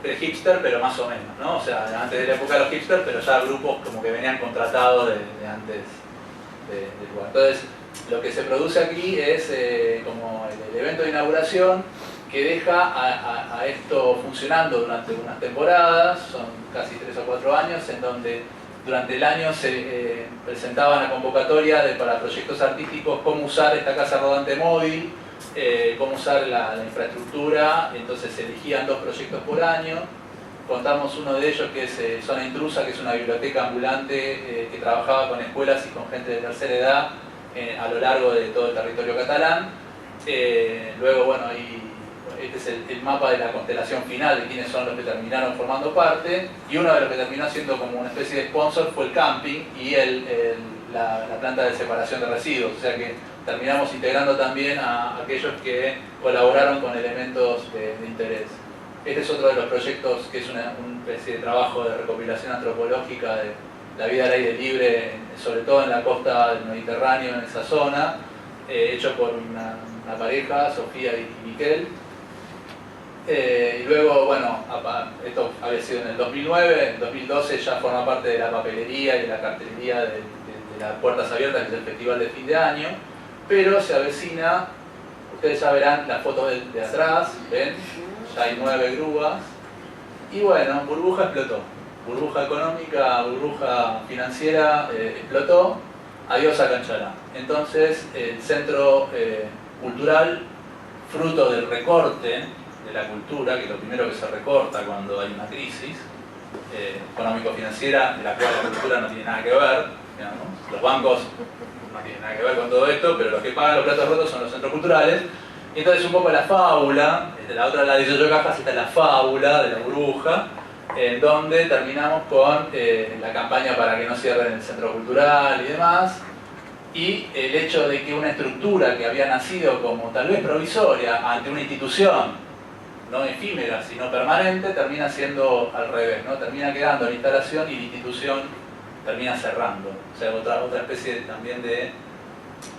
pre-hipster, pero más o menos, ¿no? O sea, antes de la época de los hipsters, pero ya grupos como que venían contratados de antes del lugar. Entonces, lo que se produce aquí es como el evento de inauguración que deja a esto funcionando durante unas temporadas, son casi 3 o 4 años, en donde durante el año se presentaban la convocatoria para proyectos artísticos, cómo usar esta casa rodante móvil, cómo usar la infraestructura. Entonces se elegían 2 proyectos por año. Contamos uno de ellos que es Zona Intrusa, que es una biblioteca ambulante que trabajaba con escuelas y con gente de tercera edad a lo largo de todo el territorio catalán. Luego, bueno, este es el mapa de la constelación final de quiénes son los que terminaron formando parte, y uno de los que terminó siendo como una especie de sponsor fue el camping y la planta de separación de residuos. O sea que terminamos integrando también a aquellos que colaboraron con elementos de interés. Este es otro de los proyectos que es una especie de trabajo de recopilación antropológica de la vida al aire libre, sobre todo en la costa del Mediterráneo, en esa zona, hecho por una pareja, Sofía y Miquel. Y luego, bueno, esto había sido en el 2009, en 2012 ya forma parte de la papelería y de la cartelería de las Puertas Abiertas, que es el festival de fin de año, pero se avecina, ustedes ya verán las fotos de atrás, ¿ven? Ya hay 9 grúas, y bueno, burbuja explotó, burbuja económica, burbuja financiera explotó, adiós a Canchalá. Entonces el centro cultural, fruto del recorte de la cultura, que es lo primero que se recorta cuando hay una crisis económico-financiera, de la cual la cultura no tiene nada que ver, digamos. Los bancos no tienen nada que ver con todo esto, pero los que pagan los platos rotos son los centros culturales. Y entonces un poco la fábula, la otra la de Yoyo Cajas, esta es la fábula de la burbuja, en donde terminamos con la campaña para que no cierren el centro cultural y demás, y el hecho de que una estructura que había nacido como tal vez provisoria ante una institución no efímera sino permanente, termina siendo al revés, ¿no? Termina quedando la instalación y la institución termina cerrando. O sea, otra especie también de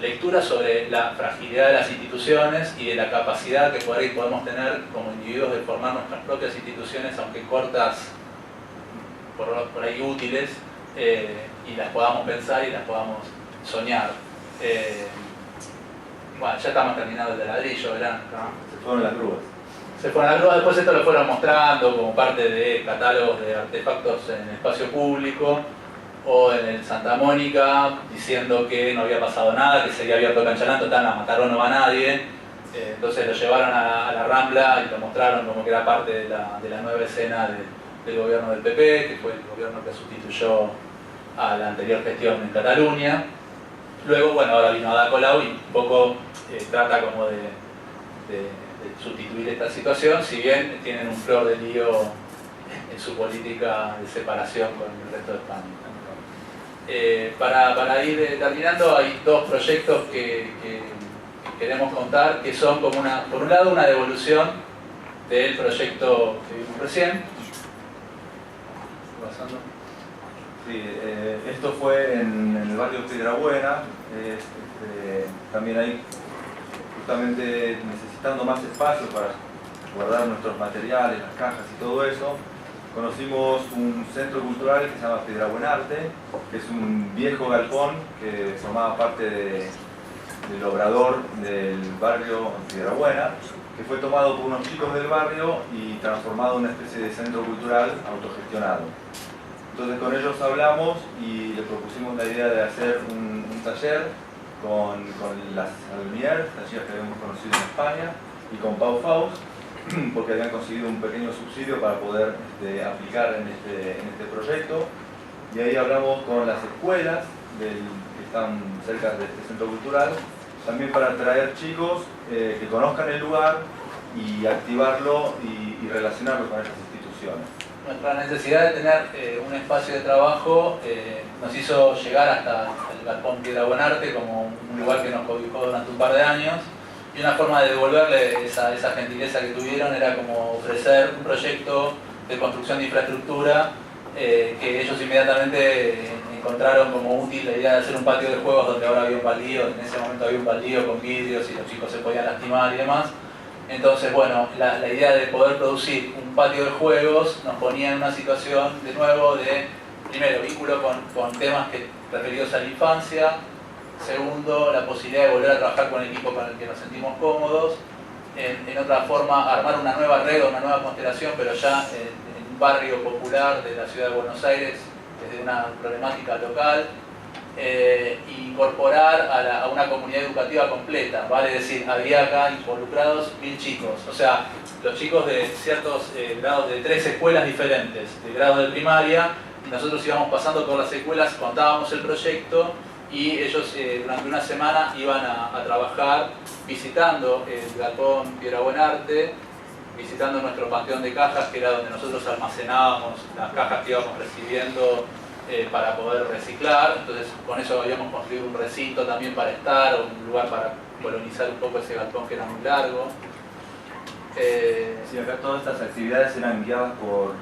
lectura sobre la fragilidad de las instituciones y de la capacidad que por ahí podemos tener como individuos de formar nuestras propias instituciones, aunque cortas, por ahí útiles, y las podamos pensar y las podamos soñar. Bueno, ya estamos terminados el de ladrillo, ¿verdad? Se fueron las grúas. Se fueron las grúas, después esto lo fueron mostrando como parte de catálogos de artefactos en el espacio público, o en el Santa Mónica, diciendo que no había pasado nada, que se había abierto Canchalán, total, a Mataró no va nadie. Entonces lo llevaron a la Rambla y lo mostraron como que era parte de la nueva escena del gobierno del PP, que fue el gobierno que sustituyó a la anterior gestión en Cataluña. Luego, bueno, ahora vino Ada Colau y un poco trata como de sustituir esta situación, si bien tienen un flor de lío en su política de separación con el resto de España. Para ir terminando, hay 2 proyectos que queremos contar, que son como por un lado una devolución del proyecto que vimos recién. Sí, esto fue en el barrio Piedrabuena. También hay justamente necesitando más espacio para guardar nuestros materiales, las cajas y todo eso. Conocimos un centro cultural que se llama Piedrabuenarte, que es un viejo galpón que formaba parte del obrador del barrio Piedrabuena, que fue tomado por unos chicos del barrio y transformado en una especie de centro cultural autogestionado. Entonces con ellos hablamos y les propusimos la idea de hacer un taller con las Salonier, talleres que habíamos conocido en España, y con Pau Faust, porque habían conseguido un pequeño subsidio para poder aplicar en este proyecto. Y ahí hablamos con las escuelas que están cerca de este centro cultural, también para traer chicos que conozcan el lugar y activarlo y relacionarlo con estas instituciones. Nuestra necesidad de tener un espacio de trabajo nos hizo llegar hasta el Galpón Piedra Buenarte como un lugar que nos cobijó durante un par de años, y una forma de devolverle esa gentileza que tuvieron era como ofrecer un proyecto de construcción de infraestructura que ellos inmediatamente encontraron como útil la idea de hacer un patio de juegos donde ahora había un baldío. En ese momento había un baldío con vidrios y los chicos se podían lastimar y demás. Entonces, bueno, la idea de poder producir un patio de juegos nos ponía en una situación, de nuevo, de, primero, vínculo con temas referidos a la infancia. Segundo, la posibilidad de volver a trabajar con el equipo con el que nos sentimos cómodos. En otra forma, armar una nueva red o una nueva constelación, pero ya en un barrio popular de la ciudad de Buenos Aires, desde una problemática local. Incorporar a una comunidad educativa completa, ¿vale? Es decir, había acá involucrados 1000 chicos, o sea, los chicos de ciertos grados de 3 escuelas diferentes, de grado de primaria, y nosotros íbamos pasando por las escuelas, contábamos el proyecto y ellos durante una semana iban a trabajar visitando el Galpón Piedra Buenarte, visitando nuestro panteón de cajas, que era donde nosotros almacenábamos las cajas que íbamos recibiendo para poder reciclar. Entonces con eso habíamos construido un recinto también para estar, o un lugar para colonizar un poco ese galpón que era muy largo. Sí, acá todas estas actividades eran guiadas por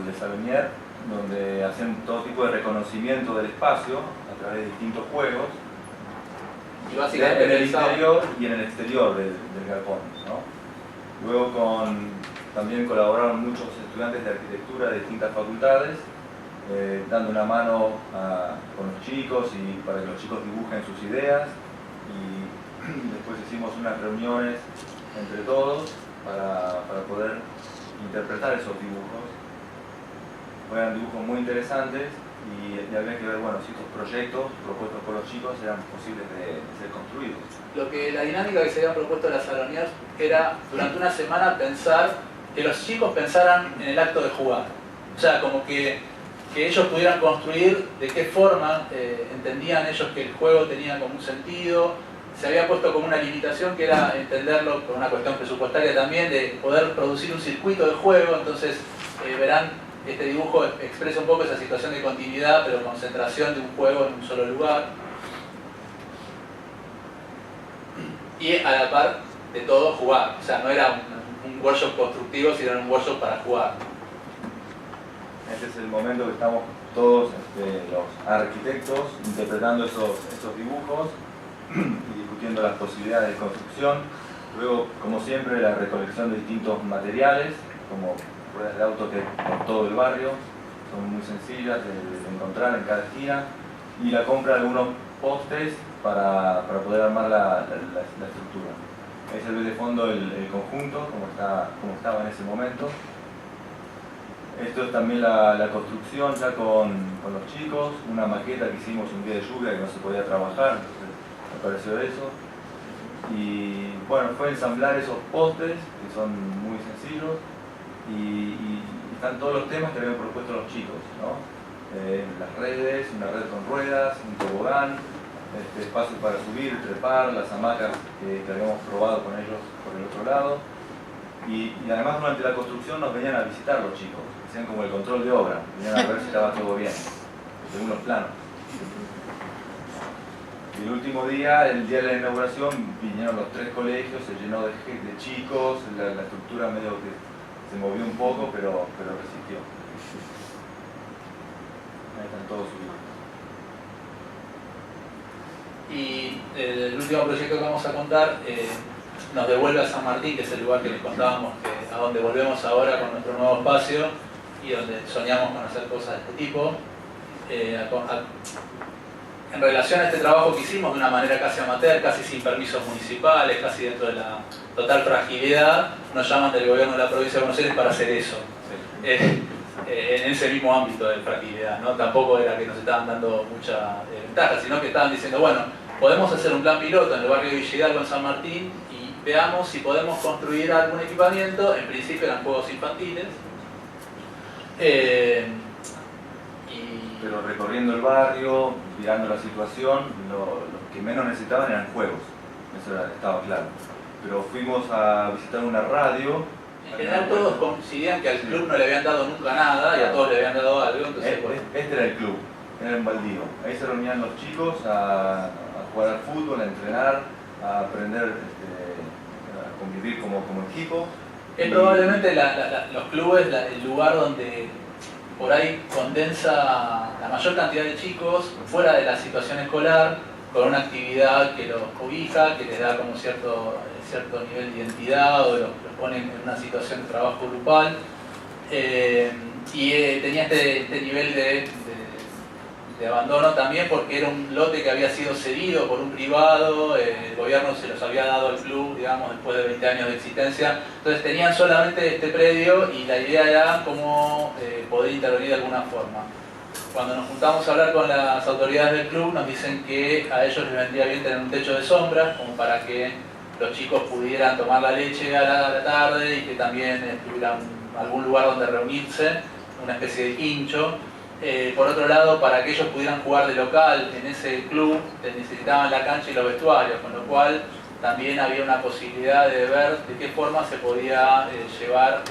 Les Salonier, donde hacían todo tipo de reconocimiento del espacio a través de distintos juegos, y básicamente en el interior y en el exterior del galpón, ¿no? Luego también colaboraron muchos estudiantes de arquitectura de distintas facultades, dando una mano con los chicos y para que los chicos dibujen sus ideas, y después hicimos unas reuniones entre todos para poder interpretar esos dibujos. Eran dibujos muy interesantes y había que ver, bueno, si estos proyectos propuestos por los chicos eran posibles de ser construidos. La dinámica que se había propuesto las Salonier era durante una semana pensar que los chicos pensaran en el acto de jugar, o sea, como que ellos pudieran construir de qué forma entendían ellos que el juego tenía como un sentido. Se había puesto como una limitación que era entenderlo por una cuestión presupuestaria también, de poder producir un circuito de juego. Entonces verán, este dibujo expresa un poco esa situación de continuidad, pero concentración de un juego en un solo lugar. Y a la par de todo jugar, o sea, no era un workshop constructivo, sino un workshop para jugar. Este es el momento que estamos todos los arquitectos interpretando esos dibujos y discutiendo las posibilidades de construcción. Luego, como siempre, la recolección de distintos materiales, como ruedas de auto que por todo el barrio, son muy sencillas de encontrar en cada esquina, y la compra de algunos postes para poder armar la estructura. Ahí se ve de fondo el conjunto, como estaba en ese momento. Esto es también la construcción ya con los chicos, una maqueta que hicimos un día de lluvia que no se podía trabajar, entonces me pareció eso. Y bueno, fue ensamblar esos postes, que son muy sencillos, y están todos los temas que habían propuesto los chicos, ¿no? Las redes, una red con ruedas, un tobogán, espacio para subir, trepar, las hamacas que habíamos probado con ellos por el otro lado. Y además durante la construcción nos venían a visitar los chicos, hacían como el control de obra, venían a ver si estaba todo bien, según los planos. Y el último día, el día de la inauguración, vinieron los 3 colegios, se llenó de chicos, la estructura medio que se movió un poco, pero resistió. Ahí están todos subidos. Y el último proyecto que vamos a contar nos devuelve a San Martín, que es el lugar que les contábamos, a donde volvemos ahora con nuestro nuevo espacio y donde soñamos con hacer cosas de este tipo. En relación a este trabajo que hicimos de una manera casi amateur, casi sin permisos municipales, casi dentro de la total fragilidad, nos llaman del gobierno de la provincia de Buenos Aires para hacer eso. en ese mismo ámbito de fragilidad, ¿no? Tampoco era que nos estaban dando mucha ventaja, sino que estaban diciendo, bueno, podemos hacer un plan piloto en el barrio de Villa Hidalgo, en San Martín, y veamos si podemos construir algún equipamiento. En principio eran juegos infantiles. Pero recorriendo el barrio, mirando la situación, lo que menos necesitaban eran juegos, eso estaba claro. Pero fuimos a visitar una radio. En general todos coincidían que al club no le habían dado nunca nada y a todos le habían dado algo. Entonces, este era el club, era en Baldío. Ahí se reunían los chicos a jugar al fútbol, a entrenar, a aprender a convivir como equipo. Es probablemente los clubes el lugar donde por ahí condensa la mayor cantidad de chicos fuera de la situación escolar, con una actividad que los cobija, que les da como cierto nivel de identidad o los pone en una situación de trabajo grupal. Tenía este nivel de abandono también porque era un lote que había sido cedido por un privado, el gobierno se los había dado al club, digamos, después de 20 años de existencia. Entonces tenían solamente este predio y la idea era cómo poder intervenir de alguna forma. Cuando nos juntamos a hablar con las autoridades del club, nos dicen que a ellos les vendría bien tener un techo de sombras, como para que los chicos pudieran tomar la leche a la tarde y que también tuvieran algún lugar donde reunirse, una especie de quincho. Por otro lado, para que ellos pudieran jugar de local en ese club, necesitaban la cancha y los vestuarios, con lo cual también había una posibilidad de ver de qué forma se podía llevar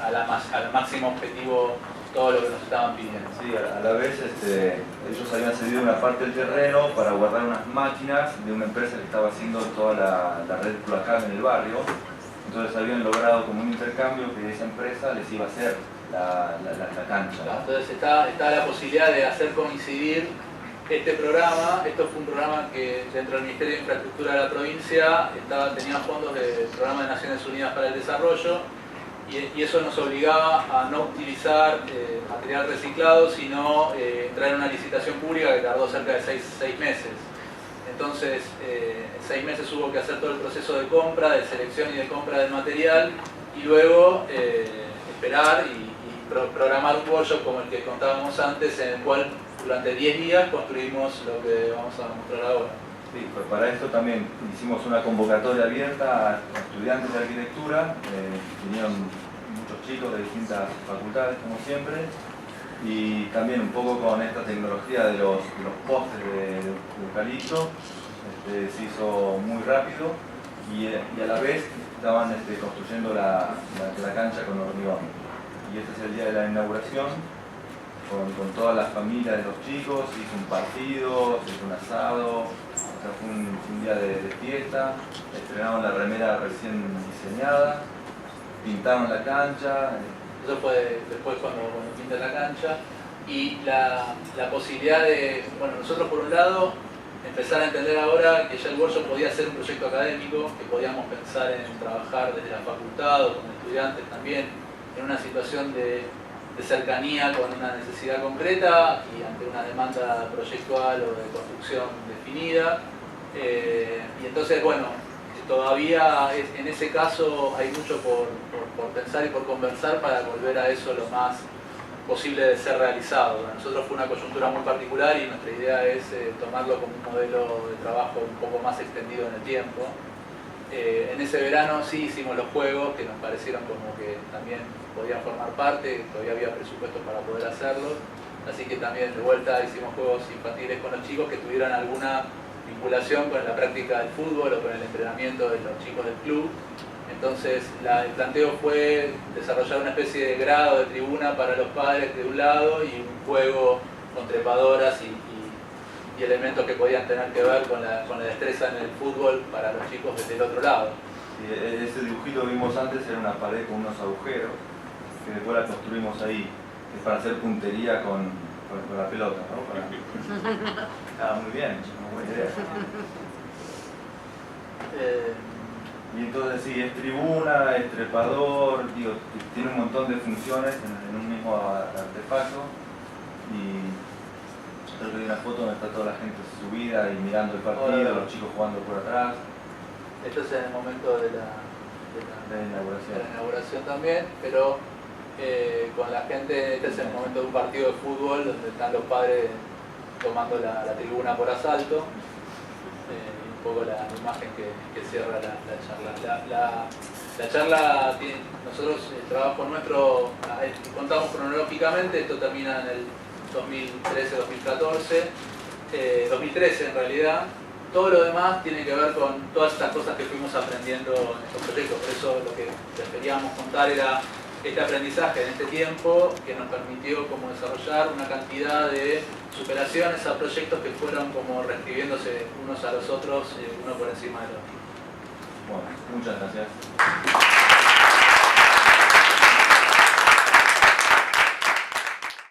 al máximo objetivo todo lo que nos estaban pidiendo. Sí, a la vez ellos habían cedido una parte del terreno para guardar unas máquinas de una empresa que estaba haciendo toda la red cloacal en el barrio. Entonces habían logrado como un intercambio que esa empresa les iba a hacer la cancha. Claro, entonces está la posibilidad de hacer coincidir este programa. Esto fue un programa que dentro del Ministerio de Infraestructura de la provincia tenía fondos del Programa de Naciones Unidas para el Desarrollo, y eso nos obligaba a no utilizar material reciclado, sino entrar en una licitación pública que tardó cerca de 6 meses. Entonces, en 6 meses hubo que hacer todo el proceso de compra, de selección y de compra del material, y luego esperar y programar un workshop como el que contábamos antes, en el cual durante 10 días construimos lo que vamos a mostrar ahora. Sí, pues para esto también hicimos una convocatoria abierta a estudiantes de arquitectura, vinieron muchos chicos de distintas facultades como siempre, y también un poco con esta tecnología de los postes de eucalipto, se hizo muy rápido y a la vez estaban construyendo la cancha con hormigón. Y este es el día de la inauguración, con todas las familias de los chicos, se hizo un partido, se hizo un asado, o sea, fue un día de fiesta, estrenaron la remera recién diseñada, pintaron la cancha. Eso fue después cuando pintan la cancha, y la posibilidad de, bueno, nosotros por un lado empezar a entender ahora que ya el workshop podía ser un proyecto académico, que podíamos pensar en trabajar desde la facultad o con estudiantes también en una situación de cercanía con una necesidad concreta y ante una demanda proyectual o de construcción definida. Y entonces, bueno, todavía en ese caso hay mucho por pensar y por conversar para volver a eso lo más posible de ser realizado. Para nosotros fue una coyuntura muy particular y nuestra idea es tomarlo como un modelo de trabajo un poco más extendido en el tiempo. En ese verano sí hicimos los juegos que nos parecieron como que también podían formar parte, todavía había presupuesto para poder hacerlos, así que también de vuelta hicimos juegos infantiles con los chicos que tuvieran alguna vinculación con la práctica del fútbol o con el entrenamiento de los chicos del club. Entonces el planteo fue desarrollar una especie de grado de tribuna para los padres de un lado y un juego con trepadoras y elementos que podían tener que ver con la destreza en el fútbol para los chicos desde el otro lado. Sí, ese dibujito que vimos antes era una pared con unos agujeros que después la construimos ahí, que es para hacer puntería con la pelota, ¿no? Estaba muy bien, una buena idea. Y entonces sí, es tribuna, es trepador, digo, tiene un montón de funciones en un mismo artefacto. Y creo que hay una foto donde está toda la gente subida y mirando el partido, los chicos jugando por atrás. Esto es en el momento de la inauguración también, pero con la gente. Este es el momento de un partido de fútbol donde están los padres tomando la tribuna por asalto. Un poco la imagen que cierra la charla. La charla tiene, nosotros el trabajo nuestro, contamos cronológicamente, esto termina en el 2013-2014, 2013 en realidad. Todo lo demás tiene que ver con todas estas cosas que fuimos aprendiendo en estos proyectos. Por eso lo que les queríamos contar era este aprendizaje en este tiempo que nos permitió como desarrollar una cantidad de superaciones a proyectos que fueron como reescribiéndose unos a los otros, uno por encima del otro. Bueno, muchas gracias.